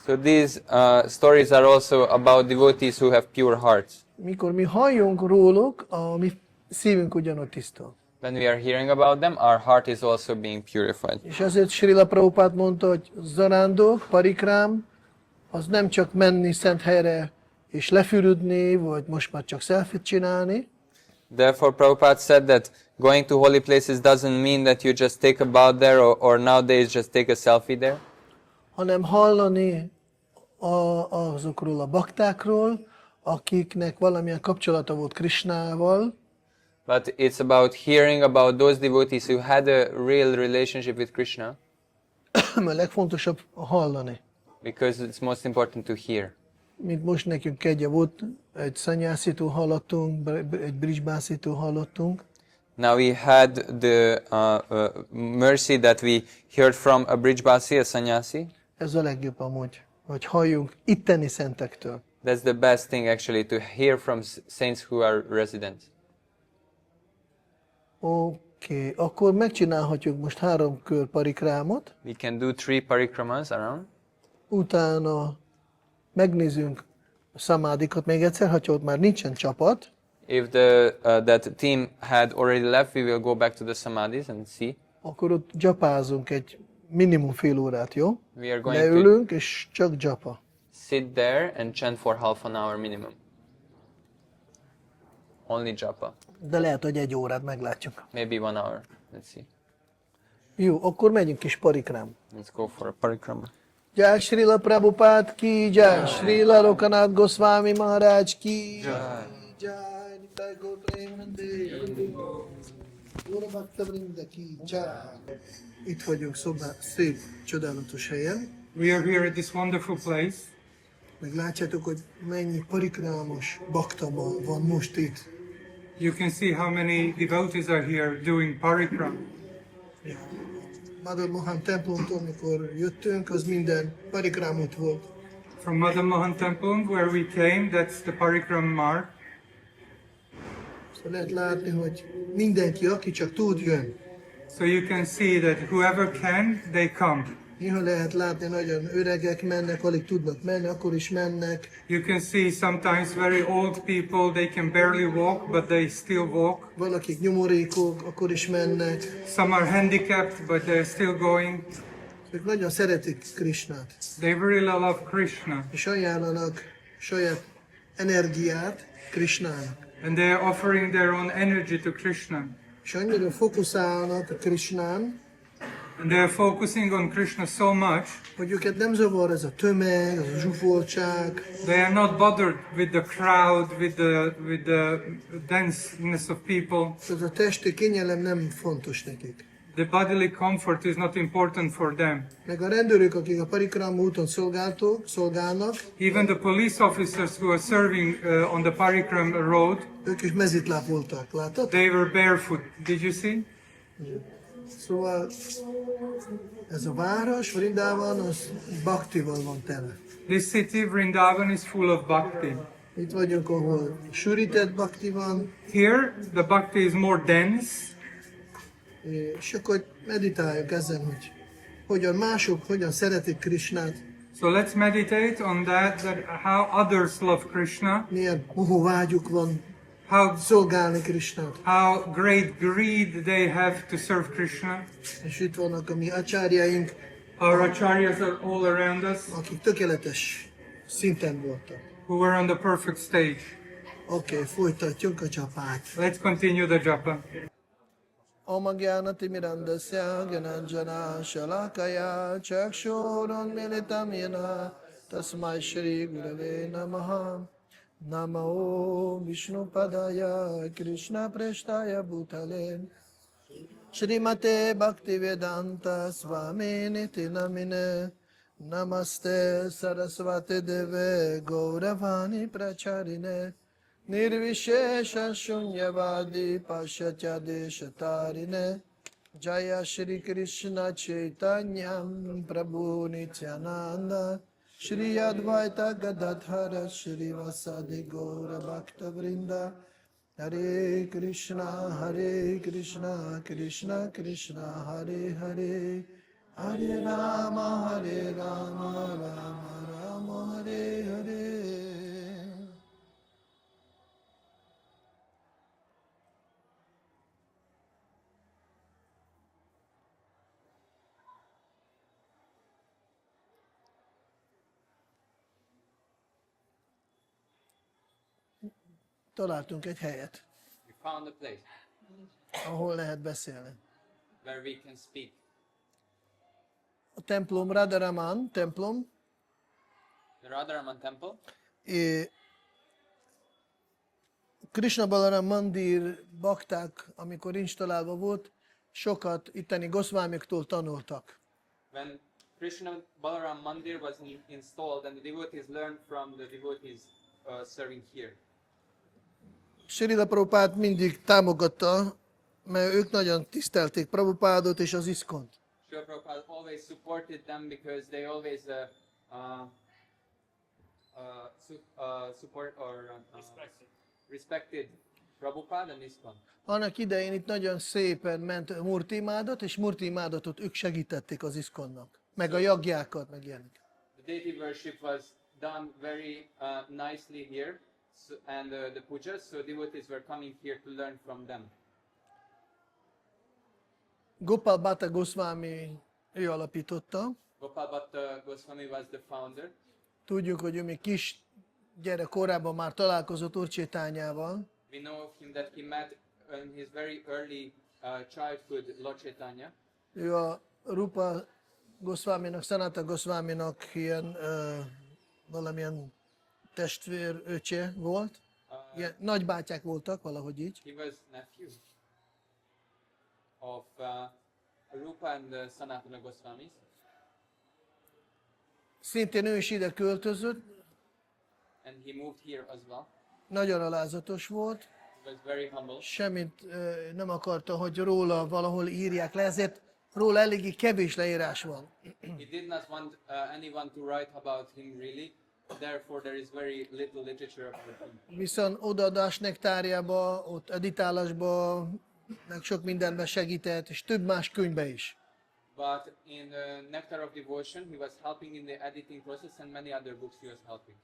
So these stories are also about devotees who have pure hearts. Mikor mi halljunk róluk, a mi szívünk ugyanott tiszta. When we are hearing about them, our heart is also being purified. És ezért Srila Prabhupád mondta, hogy zarándok, parikrám, az nem csak menni szent helyre és lefürödni, vagy most már csak selfie csinálni, Therefore, Prabhupada said that going to holy places doesn't mean that you just take a bath there, or nowadays just take a selfie there. hanem hallani azokról a baktákról, akiknek valamilyen kapcsolata volt Krishnával, But it's about hearing about those devotees who had a real relationship with Krishna, mert legfontosabb hallani. because it's most important to hear. Mint most nekünk kegye volt, egy szanyászitól hallottunk, egy bridgebászitól hallottunk, Now we had the mercy that we heard from a Brijbasi, a sannyasi. ez a legjobb amúgy, hogy halljunk itteni szentektől. That's the best thing actually, to hear from saints who are residents. Oké, akkor megcsinálhatjuk most 3 kör parikrámot, We can do 3 parikramas around. utána megnézzünk a szamádikat még egyszer, ha ott már nincsen csapat, If that team had already left, we will go back to the samadhis and see. akkor ott japázunk egy minimum fél órát, jó? We are going to Leülünk, és csak japa. sit there and chant for half an hour minimum. Only japa. De lehet, hogy 1 órát meglátjuk. Maybe 1 hour. Let's see. Jó, akkor megyünk kis parikrám. Let's go for a parikrama. Jai Srila Prabhupád ki, Jai Srila Lokulananda Gosvāmī Maharaj ki, Jai Nitai Gaur Premanande, Gora Bhakta Vrinda ki, Jai. Itt vagyunk szép, csodálatos helyen. We are here at this wonderful place. Meg látjátok, hogy mennyi parikrámos bakta van most itt. You can see how many devotees are here doing parikram. Mother Mohan templomtól, amikor jöttünk, az minden parikrámot volt. From Mother Mohan Temple, where we came, that's the parikram mark. Szóval lehet látni, hogy mindenki, aki csak tud, jön. So you can see that whoever can, they come. Néha lehet látni, nagyon öregek mennek, alig tudnak menni, akkor is mennek. You can see sometimes very old people, they can barely walk, but they still walk. Valakik nyomorékok, akkor is mennek. Some are handicapped, but they're still going. Ők nagyon szeretik Krishnát, They really love Krishna. és ajánlanak saját energiát Krishnának. And they're offering their own energy to Krishna. És annyira fókuszálnak a Krishnán, And they're focusing on Krishna so much, hogy őket nem zavar ez a tömeg, ez a zsúfoltság, they are not bothered with the crowd, with the denseness of people. ez a testi kényelem nem fontos nekik. The bodily comfort is not important for them. Meg a rendőrök, akik a parikrama úton szolgálnak, Even the police officers who are serving on the Parikram road, ők is mezitláb voltak, látod? they were barefoot. Did you see? Szóval ez a város, Vrindavana, az bhaktival van tele. This city, Vrindavan, is full of bhakti. Itt vagyunk, ahol sűrített bhakti van, Here, the bhakti is more dense, és akkor meditáljuk ezen, hogy hogyan szeretik Krishnát, so let's meditate on that how others love Krishna, milyen vágyuk van how szolgálni Krishnát. great greed they have to serve Krishna. És itt vannak a mi acsárjaink, Our acharyas are all around us, akik tökéletes szinten voltak. who were on the perfect stage. Oké, folytatjuk a csapát. Let's continue the japa. Om Gyanati Mirandasya Gyananjana Shalakaya Chakshurun Militam Yena Tasmai Shri Gurave Namaha Namo Vishnu Padaya Krishna Preshtaya Bhutale Shrimate Bhaktivedanta Swami Niti Namine Namaste Saraswati Deve Gauravani Pracharine Nirvishesha Shunyavadi Pashatya Deshatarine Jaya Shri Krishna Chaitanyam Prabhu Nityananda Shri Advaita Gadadhara Shri Vasadi Gaura Bhakta Vrinda Hare Krishna Krishna Krishna Hare Hare Hare Rama Rama Rama Hare Hare. Találtunk egy helyet, We found a place ahol lehet beszélni. where we can speak. A templom, Radharaman templom, The Radharaman temple, Krishna Balaram Mandir bakták, amikor installálva volt, sokat itteni Gosvámiktól tanultak. when Krishna Balaram Mandir was installed and the devotees learned from the devotees serving here. Srila Prabhupád mindig támogatta, mert ők nagyon tisztelték Prabhupádot és az iszkont. Srila Prabhupada always supported them because they always support or respected Prabhupada and ISKCON. Annak idején itt nagyon szépen ment murtimádat, és murtimádatot ők segítették az iszkonnak, meg a jagjákat, meg ilyenek. The deity worship was done very nicely here, and the pujas, so devotees were coming here to learn from them. Gopalpāda Gosvāmī ő alapította. Bhaktipāda Gosvāmī was the founder. Tudjuk, hogy ő még kis gyerek korában már találkozott Úr Csaitanyával. We know of him that he met in his very early childhood Lord Chaitanya. Ő a Rupa Gosvāmīnak, Sanata Gosvāmīnak ilyen valamilyen testvéröccse volt. Ilyen nagybátyák voltak, valahogy így. He was nephew of Rupa and Sanatana Gosvamis. Szintén ő is ide költözött, And he moved here as well. nagyon alázatos volt, He was very humble. semmit nem akarta, hogy róla valahol írják le, ezért róla eléggé kevés leírás van. He did not want anyone to write about him really. Therefore, there is very little literature about him. Viszont odaadás nektárjába, ott editálásba, meg sok mindenben segített, és több más könyvbe is. But in Nectar of Devotion, he was helping in the editing process, and many other books he was helping.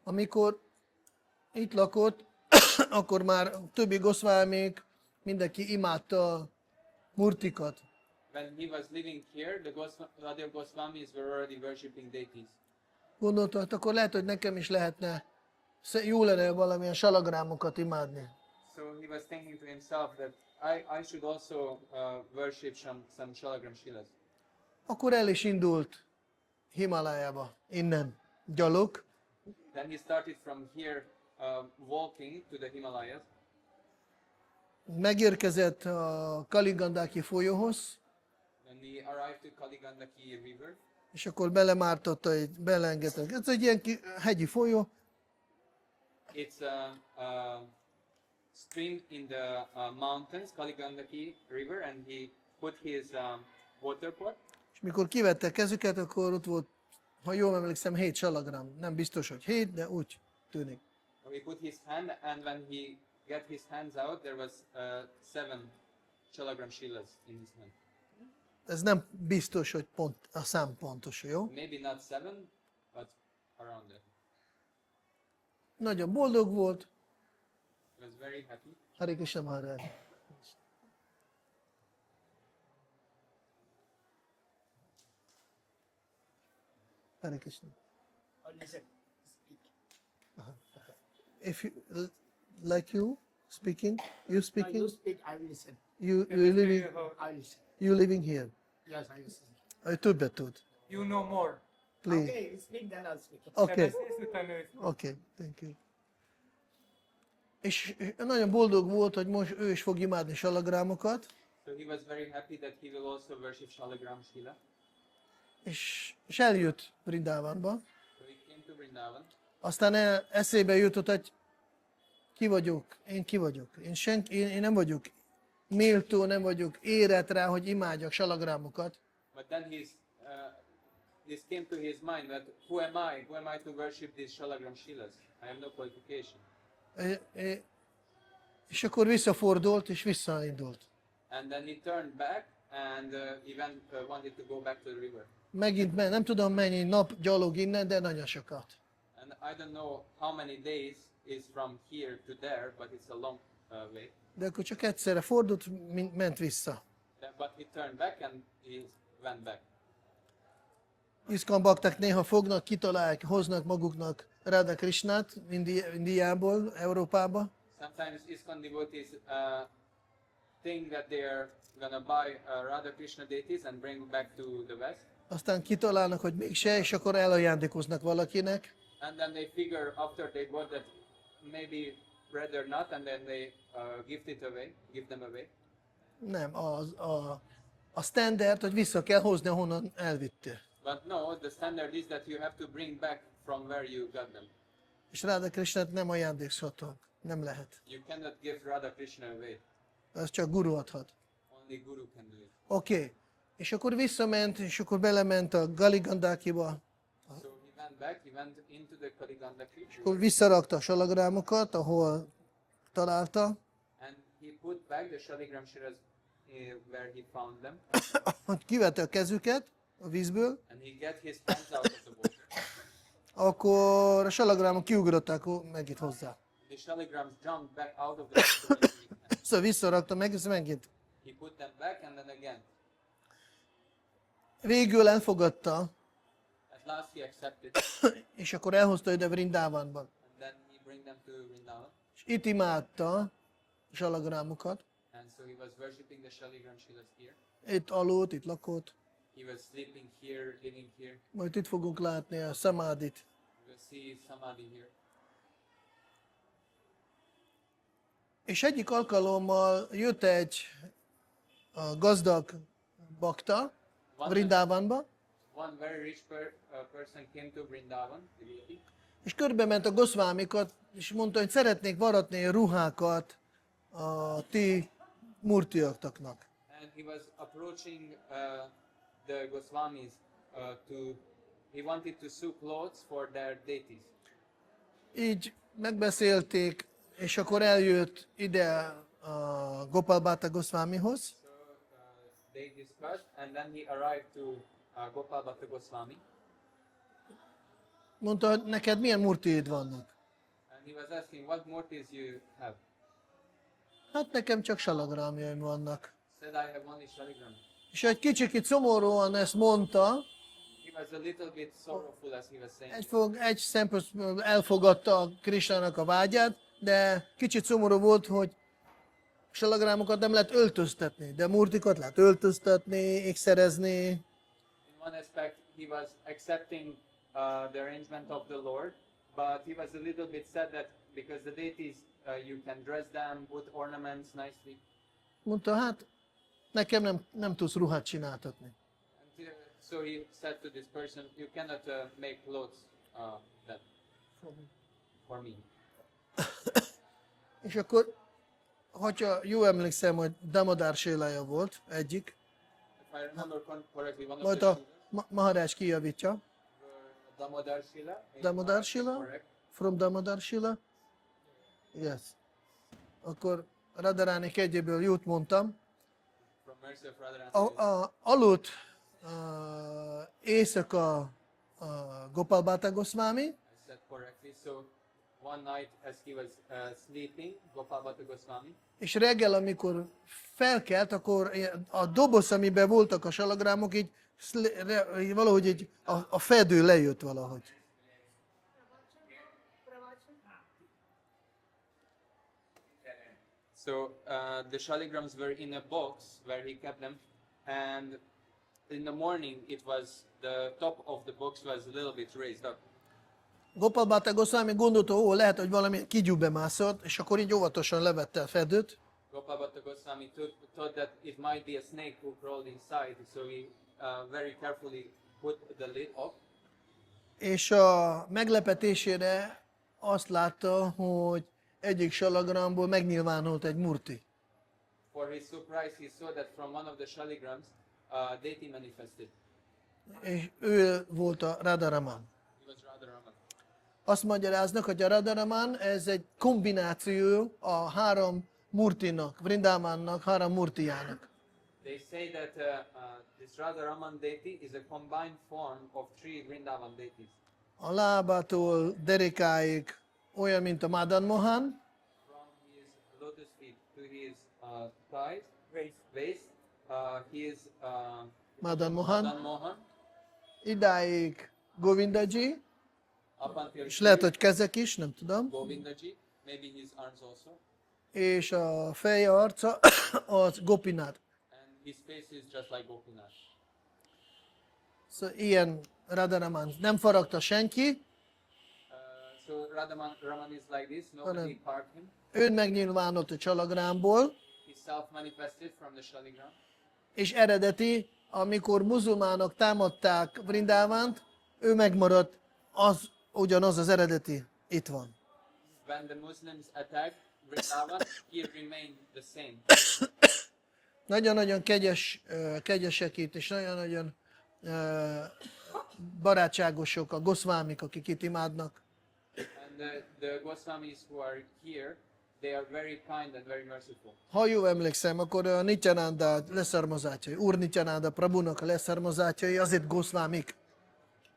Amikor itt lakott, akkor már többi Gosvámik, mindenki imádta a murtikat. When he was living here, the other Gosvamis were already worshipping deities. Gondolta, hogy akkor lehet, hogy nekem is lehetne, jó lenne valamilyen salagrámokat imádni. So he was thinking to himself that I should also worship some Shalagram Shilas. Akkor el is indult Himalájába, innen gyalog, Then he started from here walking to the Himalayas. megérkezett a Kaligandáki folyóhoz, When we arrived to Kaligandaki River, és akkor belemártotta, beleengedett. Ez egy ilyen hegyi folyó, it's a stream in the mountains, Kaligandaki River, and he put his water pot. és mikor kivette kezüket, akkor ott volt, ha jól emlékszem, 7 salagram. Nem biztos, hogy 7, de úgy tűnik. He put his hand, and when he got his hands out, there was 7 kilogram shillas in his hand. Ez nem biztos, hogy pont a szám pontos, jó? Maybe not 7, but around that. Nagyon boldog volt. He was very happy. Hare Krishna Maharaj. Hare Krishna. If you, like you speaking, you speaking, You speak, I will listen. you living, I will listen. you living here. Yes, I will listen. Többet tud. You know more. Please. Okay, speak, then I'll speak. Te Okay. beszélsz, utána ő Okay, thank you. És nagyon boldog volt, hogy most ő is fog imádni salagrámokat, So he was very happy that he will also worship Shalagram Shila. és eljött Vrindavanba. So he came to Vrindavan. Aztán eszébe jutott, hogy ki vagyok, én nem vagyok méltó, nem vagyok érett rá, hogy imádjak salagrámokat. But then this came to his mind that who am I? Who am I to worship these Shalagram Shilas? I have no qualification. És akkor visszafordult, és visszaindult. And then he turned back and wanted to go back to the river. Megint nem tudom mennyi nap gyalog innen, de nagyon sokat. And I don't know how many days is from here to there, but it's a long way. De akkor csak egyszerre fordult, ment vissza. But he turned back and he went back. Iszkan bakták néha fognak, kitalálják, hoznak maguknak Radha Krishnát Indiából, Európába, Sometimes ISKCON devotees think that they are gonna buy Radha Krishna deities and bring back to the West. aztán kitalálnak, hogy mégse, és akkor elajándékoznak valakinek, And then they figure after they bought that maybe rather not, and then they give them away. nem, a standard, hogy vissza kell hozni, ahonnan elvittél. But no, the standard is that you have to bring back from where you got them. És Radha Krishnát nem ajándékozhatunk, nem lehet. You cannot give Radha Krishna away. Ez csak guru adhat. Only Guru can do it. Oké. És akkor visszament, és akkor belement a Kaligandákiba, So he went back, he went into the Kaligandaki, akkor visszarakta a salagrámokat, ahol találta, and he put back the Shaligram Shiras where he found them, hogy kivette a kezüket a vízből, and he got his hands out of the water. akkor a salagrámok kiugrották megint hozzá. The Shaligrams jumped back out of the water. Szóval visszarakta meg, és megint. He put them back and then again. Végül elfogadta, At last he accepted, és akkor elhozta ide Vrindavanban. and then he bring them to Vrindavana, És itt imádta a salagrámokat. and so he was worshipping the Shaligram Shilas here. Itt aludt, itt lakott. He was sleeping here, living here. Majd itt fogunk látni a szamádit. You will see Samadhi here. És egyik alkalommal jött egy gazdag bakta Vrindavanba, One very rich person came to Vrindavan, devotee, és körbe ment a Gosvámikat, és mondta, hogy szeretnék varatni ruhákat a ti murtiaknak. and he was approaching the Gosvamis he wanted to sew clothes for their deities. Így megbeszélték, és akkor eljött ide a Gopalipāda Gosvāmīhoz, So they discussed, and then he arrived to Bhaktipāda Gosvāmī, mondta, hogy neked milyen murtiid vannak. and he was asking what murtis you have. Hát nekem csak salagrámjaim vannak. Said, I have only Shaligram. És egy kicsit szomorúan ezt mondta, He was a little bit sorrowful as he was saying. egy szempontból elfogadta a Krisnának a vágyát, de kicsit szomorú volt, hogy salagrámokat nem lehet öltöztetni, de murtikat lehet öltöztetni, ékszerezni. In one aspect, he was accepting the arrangement of the Lord, but he was a little bit sad that because the deities you can dress them, put ornaments nicely. Mondta, hát nekem nem tudsz ruhát csináltatni. And so he said to this person, you cannot make clothes that for me. És akkor, hogyha jó emlékszem, hogy Damodár sélája volt egyik, If I remember correctly, one of majd the a Maharaj kijavítja, Damodar Shila. Damodar Shila? Correct. From Damodar Shila. Yes. Akkor Radharani kegyéből jót mondtam. From Mercy of Radharani. Aludt éjszaka Gopalipāda Gosvāmī, I said correctly. So one night as he was sleeping, Bhaktipāda Gosvāmī, és reggel, amikor felkelt, akkor a doboz, amiben voltak a salagrámok, így valahogy így a fedő lejött valahogy. so the shaligrams were in a box where he kept them, and in the morning it was the top of the box was a little bit raised up. Gopalipāda Gosvāmī gondolta, ó, lehet, hogy valami kigyúbe mászott, és akkor így óvatosan levette a fedőt, Gopalipāda Gosvāmī thought that it might be a snake who crawled inside, so he very carefully put the lid off. és a meglepetésére azt látta, hogy egyik salagramból megnyilvánult egy murti. For his surprise, he saw that from one of the shaligrams, deity manifested. És ő volt a Radharaman. He was Radha Ramana. Azt magyaráznak, hogy a Radharaman ez egy kombináció a három murtinak, Vrindavannak, három murtijának. They say that this Radha Raman deity is a combined form of three Vrindavan deities. A lábától derekáig olyan, mint a Madan Mohan, From his lotus feet to his thighs, waist, his Madan Mohan, Madan Mohan, idáig Govindaji, up until és lehet, hogy kezek is, nem tudom, Govindaji, maybe his arms also, és a feje arca az Gopinath. and his face is just like Gopinath. Szóval ilyen Radharaman. Nem faragta senki, So Radha Raman is like this, nobody carved him. ő megnyilvánult a csalagrámból, He self-manifested from the shaligram. és eredeti, amikor muzulmánok támadták Vrindavant, ő megmaradt, ugyanaz az eredeti, itt van. When the Muslims attacked Vrindavana, he remained the same. Nagyon-nagyon kegyesek itt, és nagyon-nagyon barátságosok a Gosvámik, akik itt imádnak. And the Goswamis who are here, they are very kind and very merciful. Ha jól emlékszem, akkor a Nityananda leszármazátjai, Úr Nityananda Prabhunak a leszármazátjai, azért Gosvámik.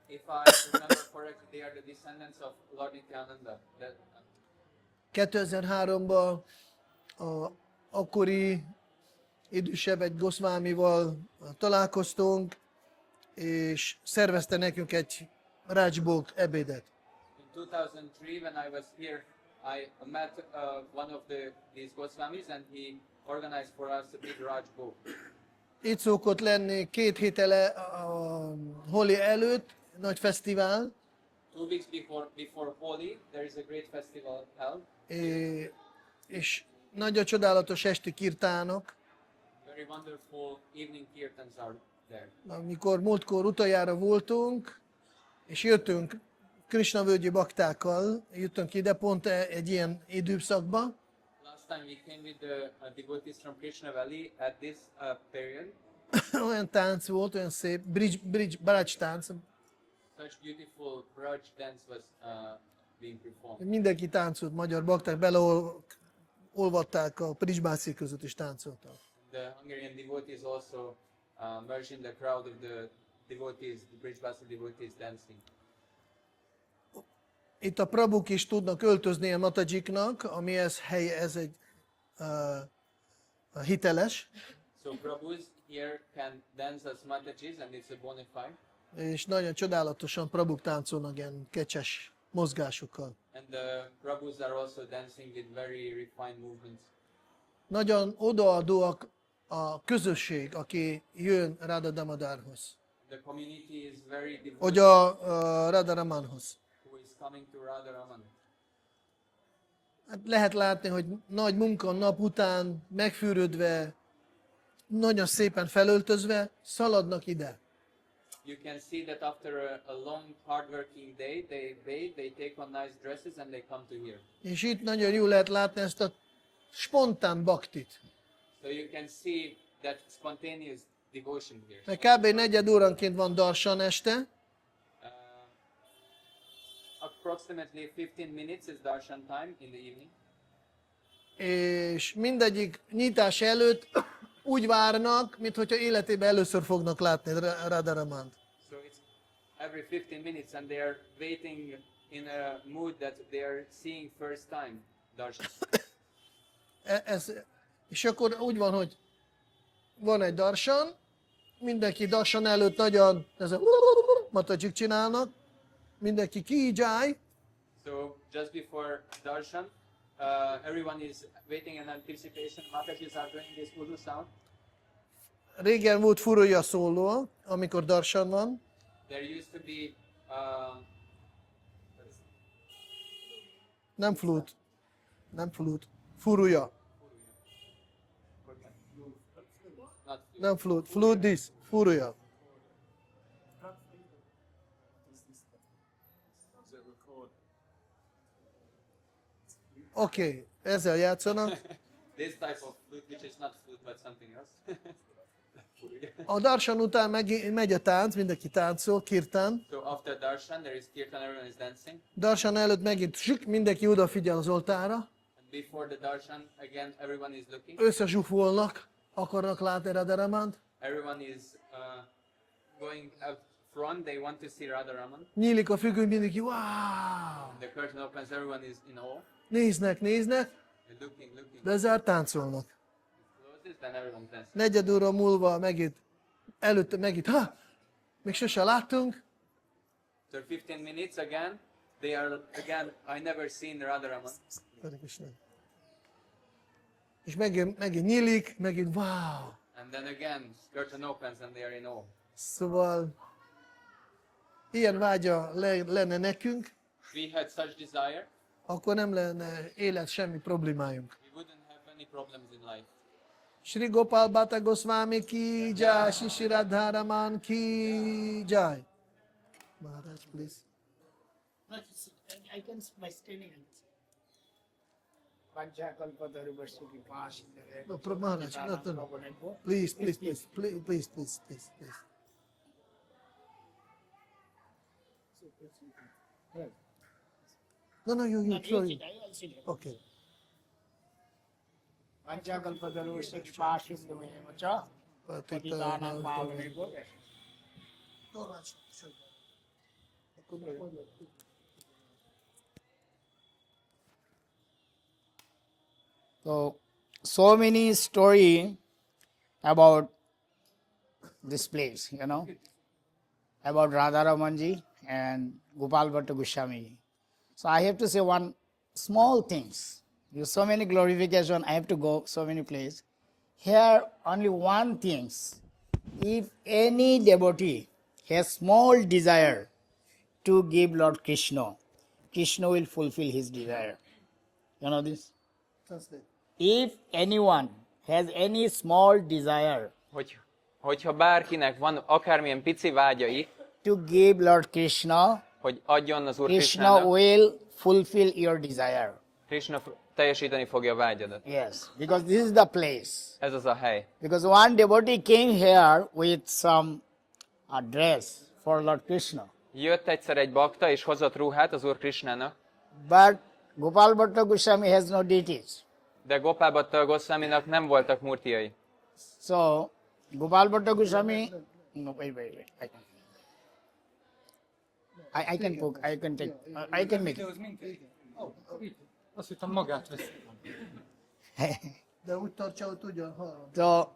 If I remember correctly, they are the descendants of Lord Nityananda. 2003-ban a akkori idősebb egy Gosvámival találkoztunk, és szervezte nekünk egy rácsbók ebédet. In 2003, when I was here, I met one of these Goswamis, and he organized for us a big Raj book. Itt szokott lenni 2 hétele a Holi előtt, nagy fesztivál, 2 weeks before Holi, there is a great festival held. és nagy a csodálatos esti kirtánok. Very wonderful evening kirtans are there. Amikor múltkor utoljára voltunk, és jöttünk Krishna völgyi baktákkal, jöttünk ide pont egy ilyen időszakba, Last time we came with the devotees from Krishna Valley at this period. olyan tánc volt, olyan szép, bridge tánc, Such beautiful Braj dance was being performed. mindenki táncolt, magyar bakták beleolvatták a prizsbászi között és táncoltak. The Hungarian devotees also merged in the crowd of the devotees, the Brijbasi devotees dancing. Itt a prabhuk is tudnak öltözni a matajiknak, ami ez egy hiteles, So Prabhus here can dance as Matajis, and it's a bona fide. és nagyon csodálatosan prabhuk táncolnak ilyen kecses mozgásokkal. And the Prabhus are also dancing with very refined movements. Nagyon odaadóak a közösség, aki jön Radha Damodarhoz, The community is very vagy devoted a Radha Ramanhoz. who is coming to Radha Ramana. Hát lehet látni, hogy nagy munka nap után, megfürödve, nagyon szépen felöltözve, szaladnak ide. You can see that after a long, hard-working day, they bathe, they take on nice dresses, and they come to here. És itt nagyon jól lehet látni ezt a spontán baktit. So you can see that spontaneous devotion here. Mert kb. 4 óranként van darshan este, Approximately 15 minutes is darshan time in the evening. és mindegyik nyitás előtt úgy várnak, mintha életében először fognak látni Radharamant. So it's every 15 minutes, and they are waiting in a mood that they are seeing first time darshan. És akkor úgy van, hogy van egy darshan, mindenki darshan előtt nagyon matacsik csinálnak, mindenki kijai, So just before darshan, everyone is waiting in anticipation. Matajis are doing this ulu sound. régen volt furuja szóló, amikor darshan van, There used to be nem flute, furuja, not nem flute this, furuja. Oké, ezzel játszanak. this type of flute, which is not flute but something else. A darshan után megy a tánc, mindenki táncol, kirtán. So after darshan, there is kirtan, everyone is dancing. Darshan előtt megint mindenki odafigyel az oltára. And before the darshan, again, everyone is looking. Összezsúfolnak, akarnak látni Radharamant. Everyone is going out front. They want to see Radharaman. Nyílik a függöny, mindenki, wow! The curtain opens. Everyone is in awe. Néznek, They're looking. bezárt, táncolnak. Closes, then everyone dances. 4 óra múlva előtte megint, még sose láttunk. So 15 minutes again. They are again. I never seen Radharaman. És megint nyílik, megint, wow! And then again, curtain opens and they are in awe. Szóval ilyen vágya lenne nekünk, We had such desire. akkor nem lenne élet semmi problémájunk. We wouldn't have any problems in life. Shri Gopalipāda Gosvāmī ki jai, Shri Radharaman ki jai. Maharaj, please. I can by standing. Pancha kalpatarubhasya kripa sindhave. No, Maharaj, no. Please. No, you sorry. Okay. Pancha kalpatarubhasya kripa sindhave macha. Patitanam pavanebhyo. So many story about this place, about Radharamanji and Gopalipāda Gosvāmī. So I have to say one small things. You so many glorification, I have to go so many places. Here only one things. If any devotee has small desire to give Lord Krishna, Krishna will fulfill his desire. You know this? Translate. If anyone has any small desire Hogyha bárkinek van akármilyen pici vágyai, to give Lord Krishna, hogy adjon az Úr Krishna Krisnának, will fulfill your desire. Krishna teljesíteni fogja a vágyadat. Yes, because this is the place. Ez az a hely. Because one devotee came here with some dress for Lord Krishna. Jött egyszer egy bakta és hozott ruhát az Úr Krisnának, But Gopalipāda Gosvāmī has no deities. de Gopalipāda Gosvāmīnak nem voltak murtiai. So, Gopalipāda Gosvāmī, no, wait. I can cook, I can take, I can make it. Azt hittem magát veszi. De úgy tartsa, hogy tudja hallani.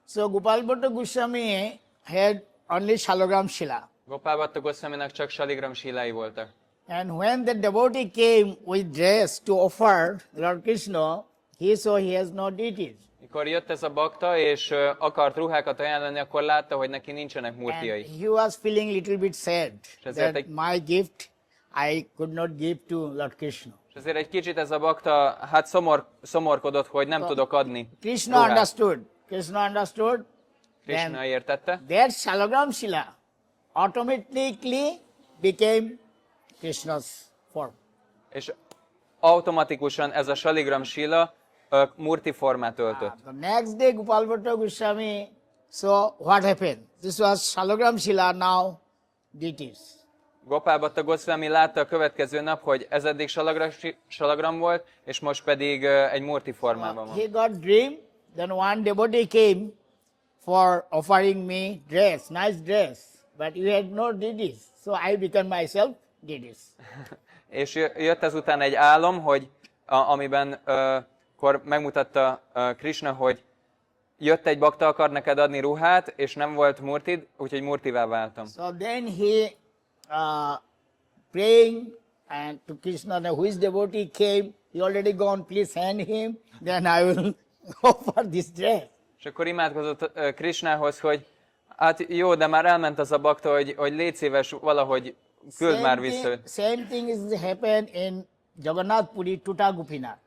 So Gopalipāda Gosvāmī had only Shalogram Shila. Gopalipāda Gosvāmīnak csak saligram sílái voltak. And when the devotee came with dress to offer Lord Krishna, he saw he has no deities. Amikor jött ez a bakta, és akart ruhákat ajánlani, akkor látta, hogy neki nincsenek And murtiai. he was feeling little bit sad ezért that egy- my gift I could not give to Lord Krishna. És ezért egy kicsit ez a bakta, hát szomorkodott, hogy nem tudok adni Krishna ruhát. understood. Krishna understood. Krishna értette, That Shalagram Shila automatically became Krishna's form. és automatikusan ez a Shaligram Shila murti formát öltött. The next day, Gopalala Gosvāmī saw what happened. This was Shalagram Shila, now deities. Gopalala Gosvāmī látta a következő nap, hogy ez eddig Shalagram volt, és most pedig egy murti formában van. He got dream. Then one devotee came for offering me dress, nice dress. But you had no deities. So I became myself deities. És jött ezután egy álom, hogy amiben akkor megmutatta Krishna, hogy jött egy bakta, akar neked adni ruhát, és nem volt murtid, úgyhogy murtivá váltam. So then he praying and to Krishna, now which devotee came, he already gone, please send him, then I will offer this dress. És akkor imádkozott Krishnához, hogy hát jó, de már elment az a bakta, hogy légy szíves, valahogy küld már vissza. Same thing is happen in Jagannath Puri, Tuta Gopinath.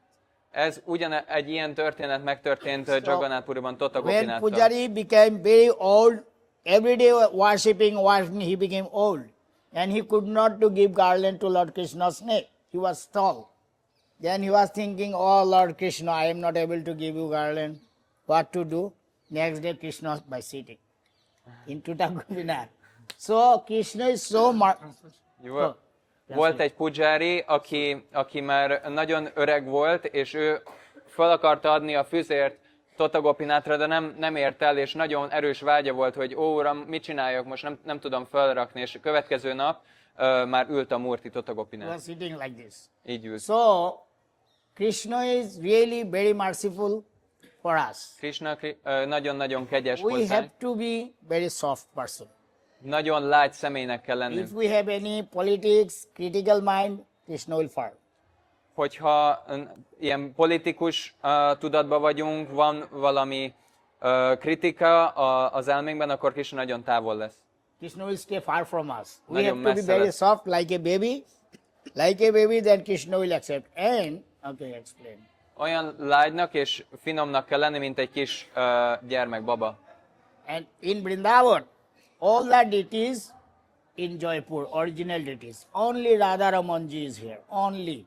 Ez egy ilyen történet megtörtént Jagannath Puriban, Tota When Gopináttal. Pujari became very old, every day worshipping, he became old. And he could not to give garland to Lord Krishna's neck. He was tall. Then he was thinking, oh Lord Krishna, I am not able to give you garland. What to do? Next day Krishna by sitting in Tuta Gopinath. So Krishna is so Jó. Volt egy pudzsári, aki már nagyon öreg volt, és ő fel akarta adni a füzért Tota Gopináthra, de nem ért el, és nagyon erős vágya volt, hogy ó uram, mit csináljak, most nem tudom felrakni, és a következő nap már ült a murti Tota He was Gopinath. sitting like this. Így ült. So Krishna is really very merciful for us. Krishna nagyon-nagyon kegyes We have hozzánk. to be very soft person. Nagyon lágy személynek kell lennünk. If we have any politics, critical mind, Krishna will fall. Hogyha ilyen politikus tudatban vagyunk, van valami kritika az elménkben, akkor Krishna nagyon távol lesz. Krishna will stay far from us. We Nagyon have to be messze very lesz. soft like a baby. Like a baby, then Krishna will accept. And, okay, explain. Olyan lágynak és finomnak kell lenni, mint egy kis gyermek, baba. And in Vrindavan, all the deities in Jaipur, original deities, only Radha Ramanji is here. Only.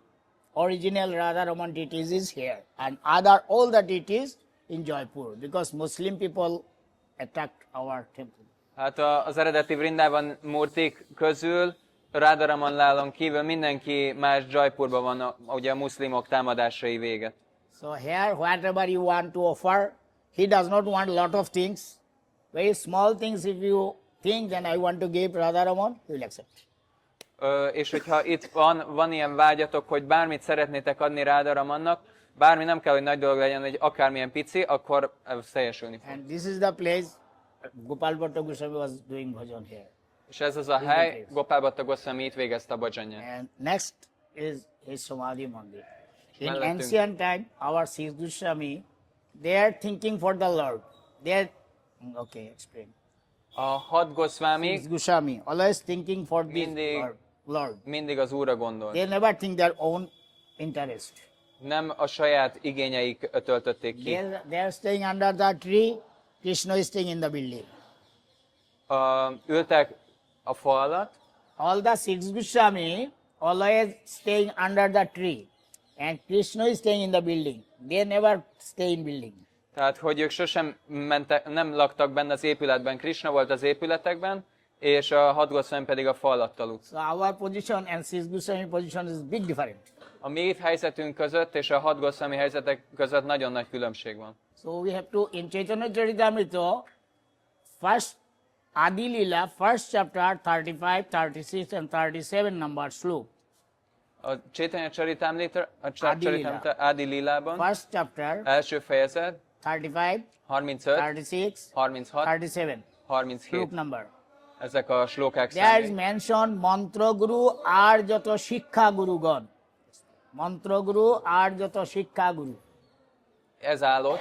Original Radha Raman deities is here. And all the deities in Jaipur. Because Muslim people attacked our temple. Hát az eredeti Vrindavan murtik közül Radha Raman Lálon kívül mindenki más Jaipurban van, ugye a muszlimok támadásai véget. So here, whatever you want to offer, he does not want a lot of things. Very small things, if you think, then I want to give Radha Raman, he will accept. És hogyha itt van ilyen vágyatok, hogy bármit szeretnétek adni Radha Ramannak, bármi nem kell, hogy nagy dolog legyen, hogy akármilyen pici, akkor ez teljesülni fog. And this is the place Gopalala Gosvāmī was doing bhajan here. És ez az a hely, Gopalala Gosvāmī itt végezte a bhajanját. And next is his Samadhi Mandir. In Mellettünk. ancient time, our Sri Gosvāmī, they are thinking for the Lord. They are, okay, explain. A 6 Gosvāmī Sri Gosvāmī always thinking for the Mindig. Lord. mindig az Úrra gondol. They never think their own interest. Nem a saját igényeik töltötték ki. They are staying under the tree, Krishna is staying in the building. Ültek a fa alatt, All the six Gosvāmī always staying under the tree. And Krishna is staying in the building. They never stay in building. tehát hogy ők sosem nem laktak benne az épületben. Krishna volt az épületekben, és a 6 Gosvāmī pedig a fa alatt aludt. So our position and six Gosvāmī position is big different. A mi helyzetünk között és a 6 Gosvāmī helyzetek között nagyon nagy különbség van. So we have to, in Chaitanya Charitamrita, first Adi Lila, first chapter 35, 36 and 37 number slok. A Chaitanya Charitamrita, Lila. Adi Lilában, First chapter első fejezet, 35, 35, 36, 36, 37 37. slok number. Ezek a slókák There is számai. mentioned mantra guru আর যত শিক্ষা গুরুগণ. Mantra guru আর যত শিক্ষা guru. Ez állott,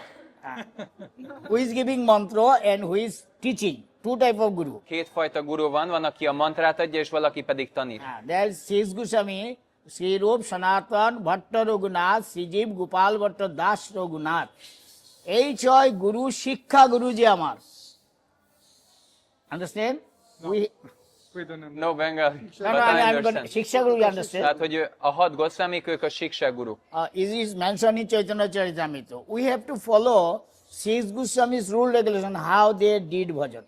Who is giving mantra and who is teaching. Two type of guru. Kétfajta guru van aki a mantrát adja, és valaki pedig tanít. There is Sri Goswami, Sri Rup, Sanatan, Bhatta Raghunath, Srijiv, Gopal Bhatta Das Raghunath. এই ছয় গুরু শিক্ষা গুরু যে আমার। Understand? We No Bengali, no, but no, I I'm going understand. Shiksha Guru, you understand? Tehát, hogy a 6 Gosvāmik, ők a Siksa guru. It is mentioned in Chaitanya Charitamrita. We have to follow Sri Goswami's rule regulation, how they did bhajan.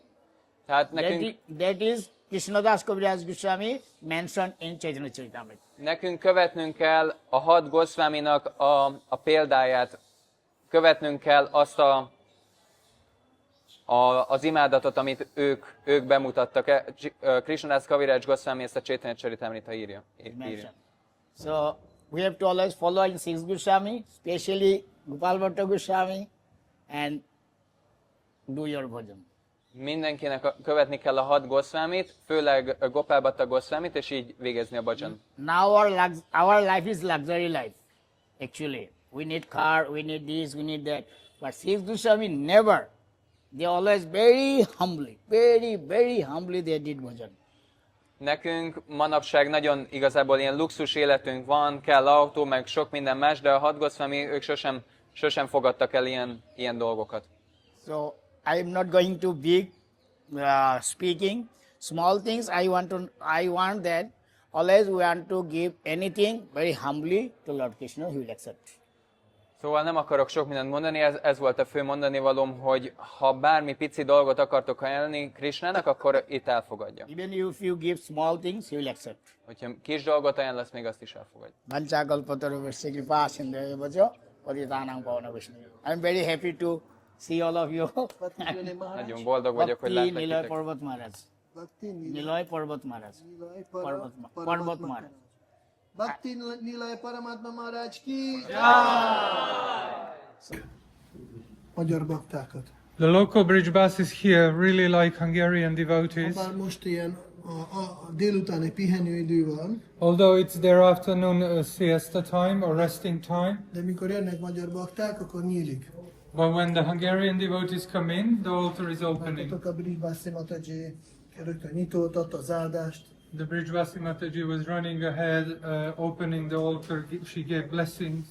Tehát nekünk, That is Krishnadas Kaviraj Goswami mentioned in Chaitanya Charitamrita. nekünk követnünk kell a 6 Gosváminak a példáját, követnünk kell azt az imádatot, amit ők bemutattak. Krishnadas Kaviraj Gosvāmī ezt a Chaitanya Charitamrita írja. Mentioned. So we have to always follow in Sri Goswami, especially Gopal Bhatta Goswami, and do your bhajan. Mindenkinek követni kell a 6 Gosvámit, főleg Gopal Bhatta Gosvāmit, és így végezni a bhajan. Now our life is luxury life, actually. We need car, we need this, we need that. But Sri Goswami never. They always very humbly, very humbly they did bhajan. Nekünk manapság nagyon igazából ilyen luxus életünk van, kell autó, meg sok minden más, de a 6 Gosvāmi, ők sosem fogadtak el ilyen dolgokat. So I am not going to big speaking. Small things I want that always we want to give anything very humbly to Lord Krishna, he will accept. Szóval nem akarok sok mindent mondani, ez volt a fő mondani valóm, hogy ha bármi pici dolgot akartok ajánlani Krishnának, akkor itt elfogadja. Even if you give small things, he will accept. Hogyha kis dolgot ajánlasz, még azt is elfogadja. Vanchakalpataruvasya kripa sindhaya vajo paritanam pavana Vishnu. I am very happy to see all of you. Nagyon boldog vagyok, hogy Bhakti látlak Nilay titeket. Parvat Maharaj. Bhakti Nilay Parvat Maharaj. Parvat Maharaj. Bhakti Nilay Paramatma Maharaj ki! Magyar baktákat. The local bridge buses here really like Hungarian devotees. Bár most ilyen a délutáni pihenőidő van, Although it's their afternoon siesta time or resting time, de mikor jönnek magyar bakták, akkor nyílik. but when the Hungarian devotees come in, the altar is opening. Láthatok a Bridgebászi Mataji rögtön nyitót adta az áldást. The Bridgebasi Mataji was running ahead, opening the altar. She gave blessings.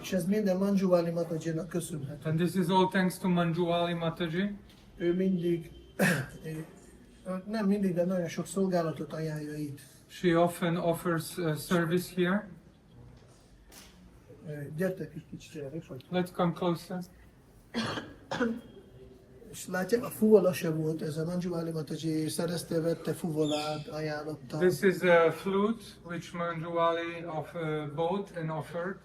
És ez minden Manjuvali Matajinak köszönhető. And this is all thanks to Manjuali Mataji. Ő mindig, nem mindig, de nagyon sok szolgálatot ajánlja itt. She often offers service here. Gyertek egy kicsit erre, hogy... Let's come closer. És látják, a fuvola se volt, ez a Manjuvali Mataji szerezte, vette fuvolát, ajánlotta. This is a flute which Manjuali bought and offered.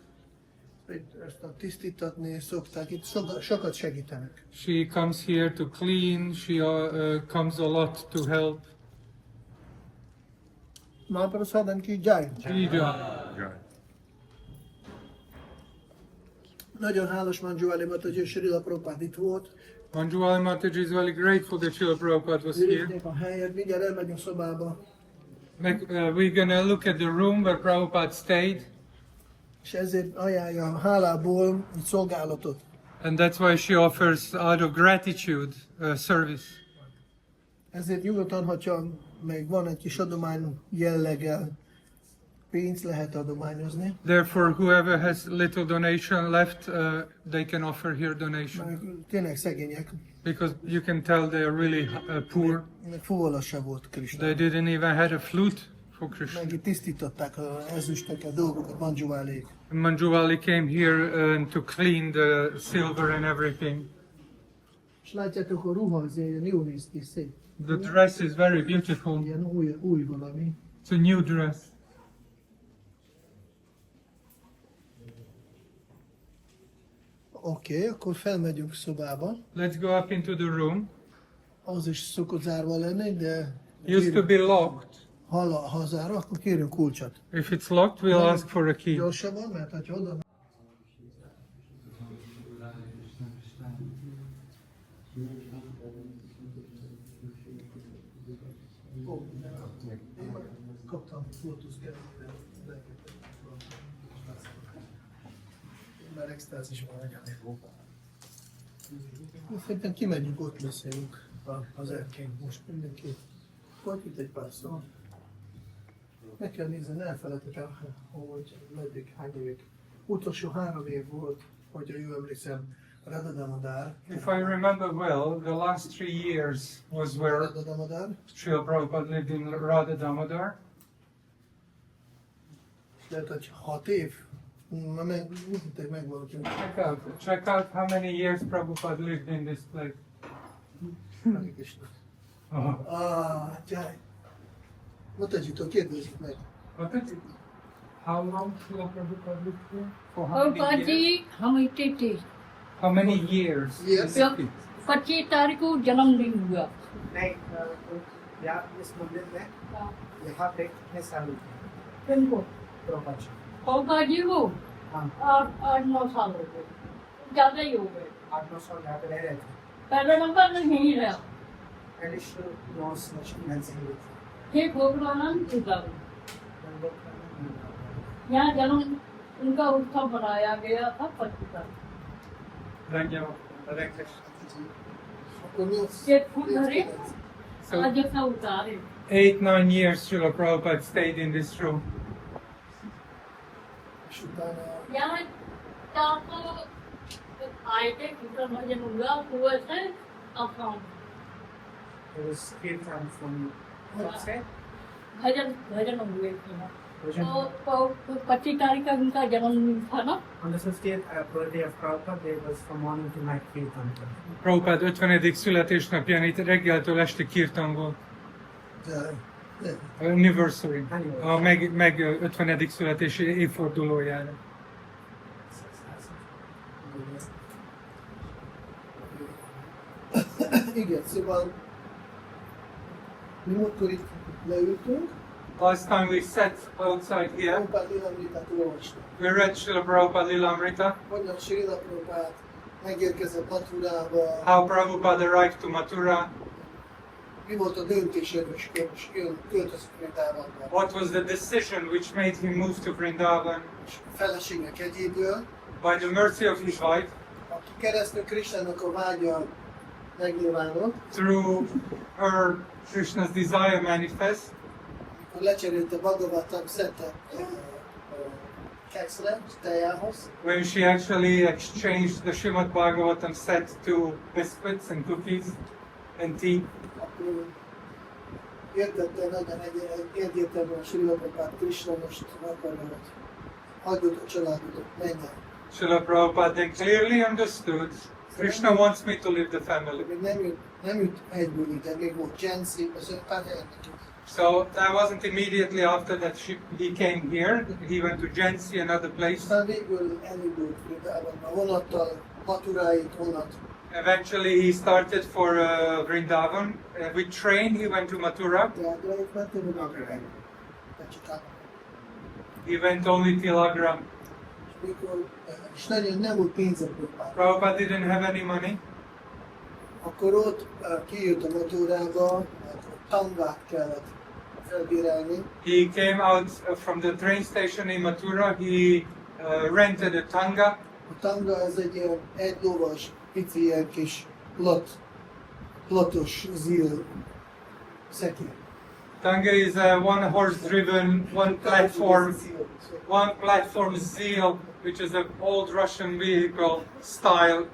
Ezt a tisztítatni szokták, itt sokat segítenek. She comes here to clean. She comes a lot to help. Mahaprasádán ki Jai. Jai. Nagyon hálás Manjuvali Mataji, és Srila Prabhupád itt volt. Manjuali Mataji is very grateful that Srila Prabhupada was here. Őrizték a helyet, mindjárt elmegyünk szobába. We're gonna look at the room where Prabhupada stayed. És ezért ajánlja hálából egy szolgálatot. And that's why she offers, out of gratitude, service. Ezért nyugodtan, hogyha még van egy kis adomány jelleggel, pénzt lehet adományozni. Therefore, whoever has little donation left, they can offer here donation. Mert tényleg szegények. Because you can tell they are really poor. Még fuvola se volt Krishna. They didn't even have a flute for Krishna. Meg itt tisztították az ezüstöket, dolgokat, Manjuválék. Manjuali came here to clean the silver and everything. És látjátok, a ruha azért ilyen jól néz ki, szép. The dress is very beautiful. Ilyen új valami. It's a new dress. Oké, akkor felmegyünk szobába. Let's go up into the room. Az is szokott zárva lenni, de Used to be locked. ha zárva, akkor kérünk kulcsot. If it's locked, we'll ask for a key. Gyorsabban, mert ha oda... Kaptam fótuszkát, már extázisban vagyok. Szerintem kimegyünk, ott beszélünk az erkén. Most mindenki. Volt itt egy pár szó. Meg kell nézni, ne elfelejtek el, hogy meddig, hány évig. Utolsó 3 év volt, hogyha jól emlékszem, Radha Damodar. If I remember well, the last 3 years was where Radha Damodar. Srila Prabhupada lived in Radha Damodar. Lehet, hogy 6 év. Na, meg valaki. Check out how many years Prabhupada lived in this place. Hare Krishna. Gyere. Mutatjuk, kérdezzük meg. What is it? How long Srila Prabhupada lived here? For how और many years? पाजी हम इतने थे How many years? Yes. जब 25 तारीख को जन्मदिन हुआ नहीं यहाँ इस मंदिर में यहाँ पे कितने साल हुए किनको प्रभुपाद और पाजी को हाँ 8-9 साल हो गए ज़्यादा ही हो गए 8-9 साल यहाँ पे रह रहे थे पहला नंबर में नहीं रहा एडिशनल नॉस नेशनल सिंह हे गोकुलानंद यहाँ जन्म उनका उत्सव बनाया गया था 25 तारीख Hare Krishna. Akkor mi az? ये फूल धरे आज अपना उतारे 8-9 years Srila Prabhupada stayed in this room. És utána यहाँ चार तो आए थे कीर्तन भजन हुआ हुए थे account It was kirtan from what say? भजन भजन हुए थे ना Bhajan. तो 25 तारीख का उनका जन्मदिन था ना On the 50th birthday of Prabhupada, there was from morning to night kirtan. Prabhupada 50. születésnapján itt reggeltől este kirtan volt. gyere. Gyere. Anniversary. A meg 50. születési évfordulójára. Igen, szóval mi múltkor itt leültünk, Last time we sat outside here, Prabhupád Lilamritát olvastuk. we read Srila Prabhupada Lilamrita, Hogyan Srila Prabhupád megérkezett Maturába, how Prabhupada arrived to Mathura, mi volt a döntés, és költözik Vrindavanba. what was the decision which made him move to Vrindavan. És a felesége kegyéből, By the mercy of his wife, aki keresztül Krisnának a vágya megnyilvánult, through her Krishna's desire manifest, amikor lecserélte Bhagavatam szettet kekszre, tejához, when she actually exchanged the Srimad Bhagavatam set to biscuits and cookies and tea, akkor értette nagyon egyértelműen a Srila Prabhupád Krishna most akarja, hogy hagyjuk a családot, menjen. Srila Prabhupada then clearly understood Krishna wants me to leave the family. Még nem jut egyből ide, még volt Jensi, az pár helyen nekünk. So that wasn't immediately after that he came here. He went to Jhansi and other places. Aztán végül elindult Vrindavanba, vonattal, Maturáig vonat. Eventually he started for Vrindavan. With train he went to Mathura. Tehát rájuk mentem, hogy Maturáig. He went only till Agra. És nagyon nem volt pénze Prabhupád. Prabhupada didn't have any money. Akkor ott kijött a Maturába, akkor tangát kellett felbérelni. He came out from the train station in Mathura. He rented a tanga. A tanga ez egy ilyen egylovas, pici ilyen kis platos zíl szekér. Tanga is a one horse-driven, one platform zeal, which is an old Russian vehicle style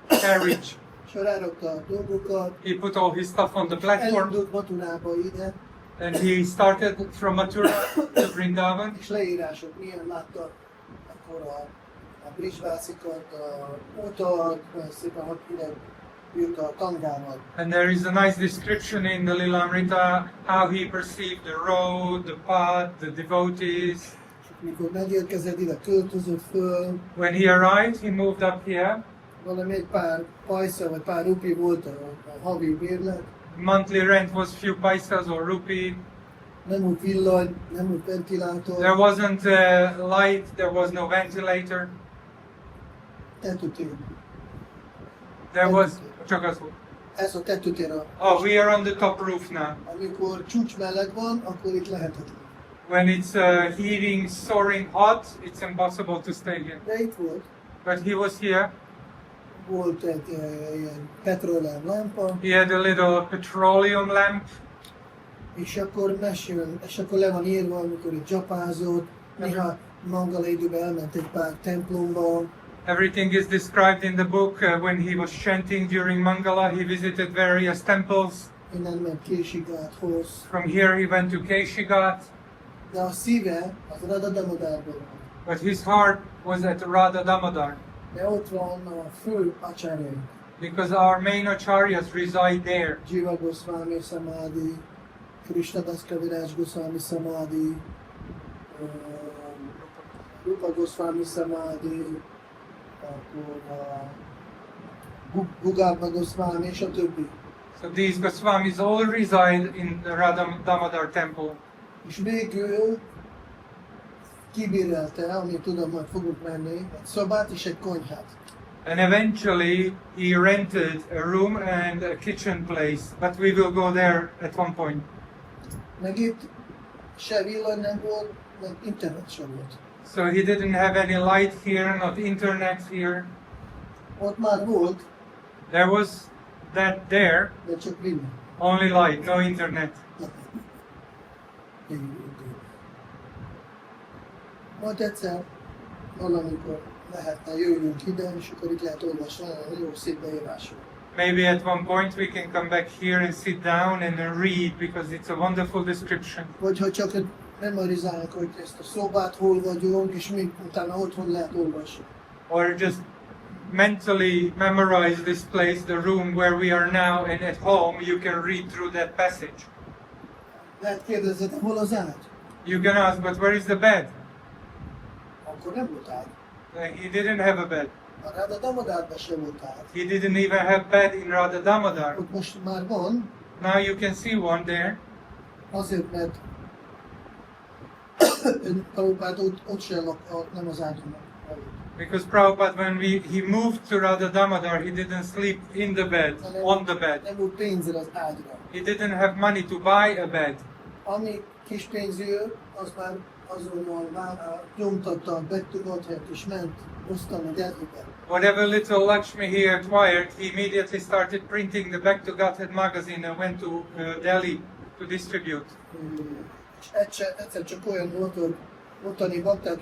carriage. És rárakta a dolgokat, He put all his stuff on the platform, elindult Maturába ide, and he started from Mathura to Vrindavan. és leírások, milyen látta akkor a brisbászikat, a utat, szépen hogy ide jött a tangával. And there is a nice description in the Lilamrita how he perceived the road, the path, the devotees. És mikor megérkezett ide, költözött föl, When he arrived, he moved up here. valami egy pár pajsza vagy pár rupi volt a havi bérlet, Monthly rent was few paisas or rupee. nem volt villany, nem volt ventilátor, There wasn't light, there was no ventilator. tetőtér. There was csak az volt. Ez a tetőtér, Oh, we are on the top roof now. amikor csúcs meleg van, akkor itt lehetetlen. When it's heating, soaring hot, it's impossible to stay here. De itt volt, But he was here. volt egy ilyen petróleum lámpa, He had a little petroleum lamp. és akkor mesél, és akkor le van írva, amikor itt dzsapázott, néha Mangala időben elment egy pár templomba, Everything is described in the book. When he was chanting during Mangala, he visited various temples. innen ment Késigáthoz, From here he went to Keshigat, de a szíve az Radha Damodarban van. but his heart was at Radha Damodar, De ott van a fő acsárjaink, because our main acharyas reside there. Jiva Gosvāmī Samadhi, Krishnadas Kaviraj Gosvāmī Samadhi, Rupa Gosvāmī Samadhi, akkor Gugarba Gosvāmī, és a többi. So these Goswamis all reside in the Radha Damodar temple. És végül kibérelte, amit tudom, hogy fogunk menni, egy szobát és egy konyhát. And eventually he rented a room and a kitchen place, but we will go there at one point. Meg itt se villany nem volt, meg internet sem volt. So he didn't have any light here, not internet here. Ott már volt, There was that there, de csak villany. only light, no internet. Majd egyszer valamikor lehetne jöjjünk ide, és akkor itt lehet olvasni, nagyon jó szép beírású. Maybe at one point we can come back here and sit down and read, because it's a wonderful description. Vagy ha csak memorizáljuk, hogy ezt a szobát hol vagyunk, és még utána otthon lehet olvasni. Or just mentally memorize this place, the room where we are now, and at home you can read through that passage. Lehet kérdezni, de hol az ágy? You can ask, but where is the bed? Akkor nem volt ágy. He didn't have a bed. A Radha Damodárban sem volt ágy. He didn't even have bed in Radha Damodar. Ott most már van, Now you can see one there, azért, mert Prabhupád ott sem nem az ágyon aludt. because Prabhupada, when he moved to Radha Damodar, he didn't sleep in the bed, on the bed. Nem volt pénzre az ágyra. He didn't have money to buy a bed. Ami kis pénz jön, az már azonnal nyomtatta, betudott, és ment, hoztam a Delhibe. Whatever little Lakshmi he acquired, he immediately started printing the Back to Godhead magazine and went to Delhi to distribute. És egyszer csak olyan volt, hogy ottani bakták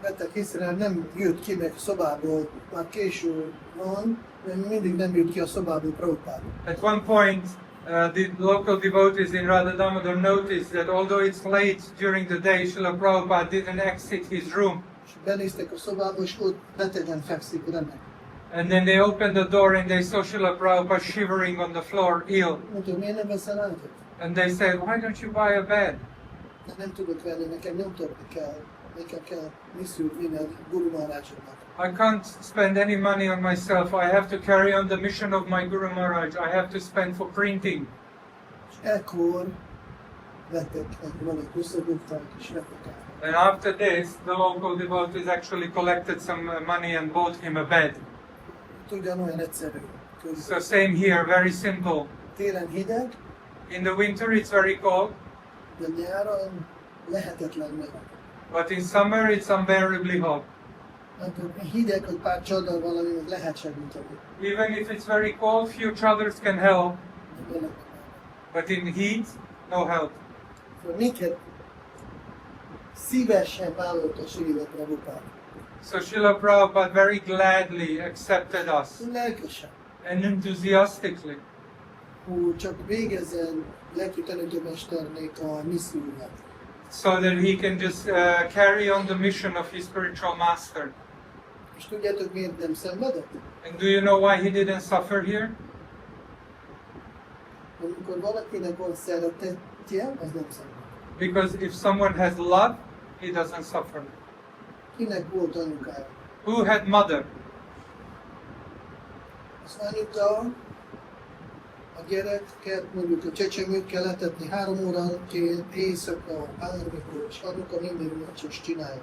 vettek észre, nem jött ki meg szobából, már késő van, mert mindig nem jött ki a szobából Prabhupád. At one point, the local devotees in Radha Damodar noticed that although it's late during the day, Srila Prabhupada didn't exit his room. És benéztek a szobába, és ott betegen fekszik remek. And then they opened the door and they saw Srila Prabhupada shivering on the floor, ill. Mondta, miért nem veszel ágyat? And they said, why don't you buy a bed? De nem tudok venni, nekem nyomtatni kell. Nekem kell misszút vinni Guru Maharajoknak. I can't spend any money on myself. I have to carry on the mission of my Guru Maharaj. I have to spend for printing. És ekkor vettek egy valamit összedugták, és vettek el. And after this, the local devotees actually collected some money and bought him a bed. Ugyanolyan egyszerű. So same here, very simple. Télen hideg, In the winter it's very cold, de nyáron lehetetlen meleg. but in summer it's unbearably hot. Hát hideg, hogy pár csodor valami, meg lehet segíteni. Even if it's very cold, few chadars can help, De meleg. but in heat, no help. Szóval minket szívesen vállalta Srila Prabhupád. So Srila Prabhupada very gladly accepted us Lelkesen. and enthusiastically, Hogy csak végezzen lelki tanítőmesternek a misszióját. so that he can just carry on the mission of his spiritual master. És tudjátok, miért nem szenvedett? And do you know why he didn't suffer here? Amikor valakinek van szeretetje, az nem szenved. Because if someone has love, he doesn't suffer. Kinek volt anyukája? Who had mother? Az anyuka a gyereket, mondjuk a csecsemőt kell etetni 3 óránként, éjszaka, bármikor, és anyuka mindig macsos csinálja.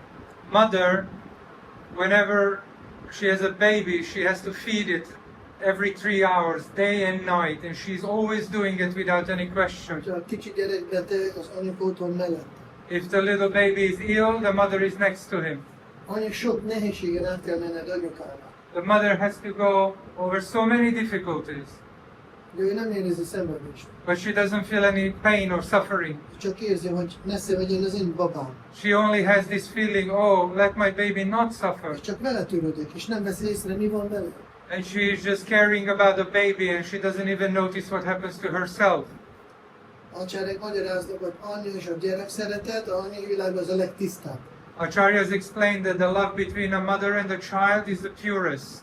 Mother, whenever she has a baby, she has to feed it every 3 hours, day and night, and she's always doing it without any question. Ha a kicsi gyerek beteg, az anyuka ott van mellette. If the little baby is ill, the mother is next to him. Anya sok nehézségen át kell menned anyukának. the mother has to go over so many difficulties, De ő nem érzi szenvedést. but she doesn't feel any pain or suffering. Csak érzi, hogy ne szenvedjen az én babám. She only has this feeling, oh, let my baby not suffer. És csak vele törődik, és nem veszi észre, mi van vele. And she is just caring about the baby and she doesn't even notice what happens to herself. Atyárek magyaráznak, hogy anya és a gyerek szeretet, a anyai világban az a legtisztább. Acharyas explained that the love between a mother and a child is the purest.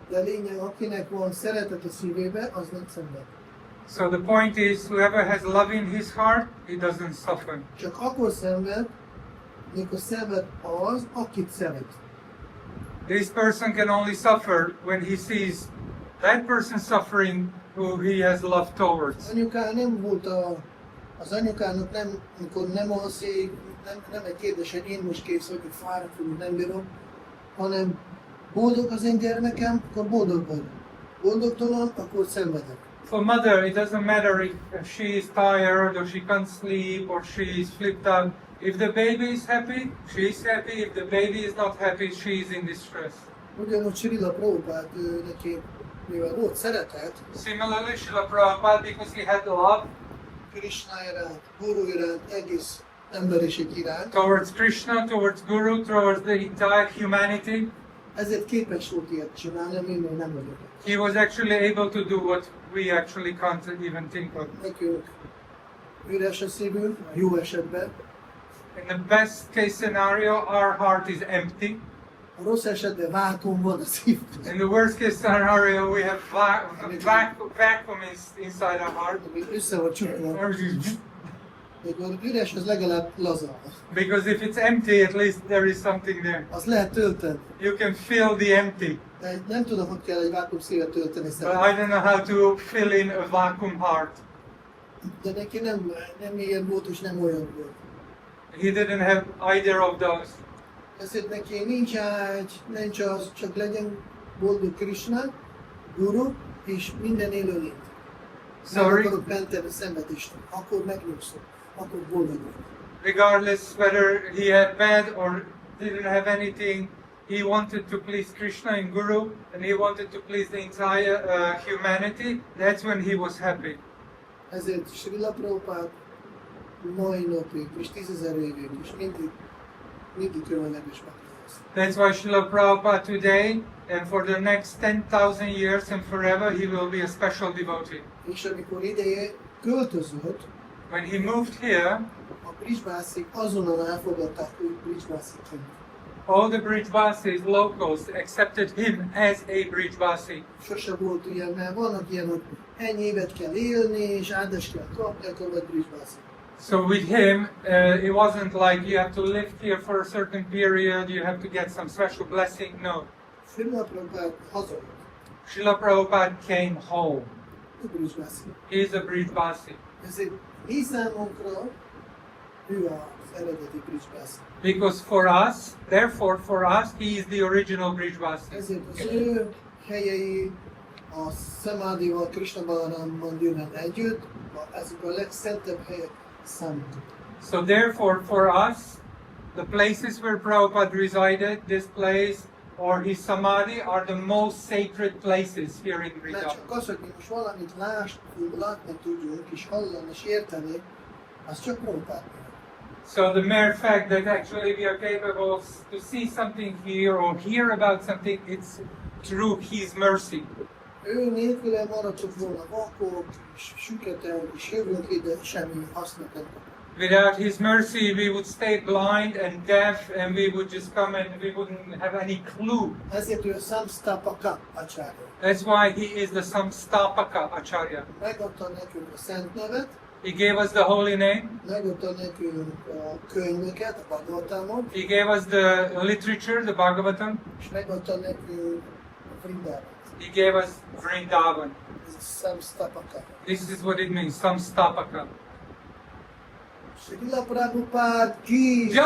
De a lényeg, akinek van szeretet a szívébe, az nem szenved. So the point is, whoever has love in his heart, he doesn't suffer. Csak akkor szenved, mikor szenved az, akit szeret. This person can only suffer when he sees that person suffering who he has love towards. Anyuká nem volt az anyukának nem, amikor nem alszik, nem egy kérdés, hogy én most kész vagyok, fáradt vagyok, nem bírom, hanem boldog az én gyermekem, akkor boldog vagy. Boldogtalan, akkor szenvedek. For mother, it doesn't matter if she is tired or she can't sleep or she is flipped out. If the baby is happy, she is happy. If the baby is not happy, she is in distress. Ugyanúgy Srila Prabhupád, neki, mivel volt szeretet, Similarly, Srila Prabhupada, because he had love Krishna iránt, Guru iránt, egész emberiség iránt, towards Krishna, towards Guru, towards the entire humanity, ezért képes volt ilyet csinálni, ami még nem vagyok. he was actually able to do what we actually can't even think of. Nekünk üres a szívünk, a jó esetben, In the best case scenario, our heart is empty. a rossz esetben vákum van a szívben. In the worst case scenario, we have vacuum inside our heart. Ami össze van csukva. Mikor üres, az legalább laza. Because if it's empty, at least there is something there. Az lehet tölteni. You can fill the empty. De nem tudom, hogy kell egy vákum szívet tölteni But I szerintem. don't know how to fill in a vacuum heart. De neki nem ilyen volt, és nem olyan volt. He didn't have either of those. Ezért neki nincs ágy, nincs az, csak legyen boldog Krishna, Guru, és minden élőlény. Nem Sorry. akarok menteni a szenvedést, akkor megnyugszom, akkor boldog vagyok. Regardless whether he had bad or didn't have anything, he wanted to please Krishna and Guru, and he wanted to please the entire humanity. That's when he was happy. Ezért Srila Prabhupád mai napig, és 10,000 évig is mindig különleges bakta. That's why Srila Prabhupada today and for the next 10,000 years and forever he will be a special devotee. És amikor ideje költözött, When he moved here, a Brijbászik azonnal elfogadták őt Brijbásziként. all the Brijbasis locals accepted him as a Brijbasi. Sose volt ilyen, mert vannak ilyen, hogy ennyi évet kell élni, és áldást kell kapni, akkor vagy Brijbászik. So with him, it wasn't like you have to live here for a certain period, you have to get some special blessing. No. Srila Prabhupád hazajött, Srila Prabhupada came home. ő Brijbászik. He is a Brijbasi. Ezért mi számunkra ő az eredeti Brijbászik. Because for us, therefore for us, he is the original Brijbasi. Ezért az ő helyei a Samadhival, Krishna Balaram Mandirban együtt, ezek a legszentebb helyek számunkra. So therefore, for us, the places where Prabhupada resided, this place or his samadhi, are the most sacred places here in Mert Vrindavana. csak az, hogy mi most valamit látni tudjunk, és hallani, és érteni, az csak Prabhupád. So the mere fact that actually we are capable to see something here or hear about something, it's through his mercy. Ő nélküle maradtunk volna vakok, és süketek, és jövünk ide, semmi hasznot nem kapunk. Without his mercy, we would stay blind and deaf, and we would just come and we wouldn't have any clue. Ezért ő a Samstapaka Acharya. That's why he is the Samstapaka Acharya. Megadta nekünk a szent nevet, He gave us the holy name. megadta nekünk a könyveket, a Bhagavatamot, He gave us the literature, the Bhagavatam. és megadta nekünk a Vrindavana. He gave us Vrindavan. Ez a Samstapaka. This is what it means, Samstapaka. Srila Prabhupád ki! Jai!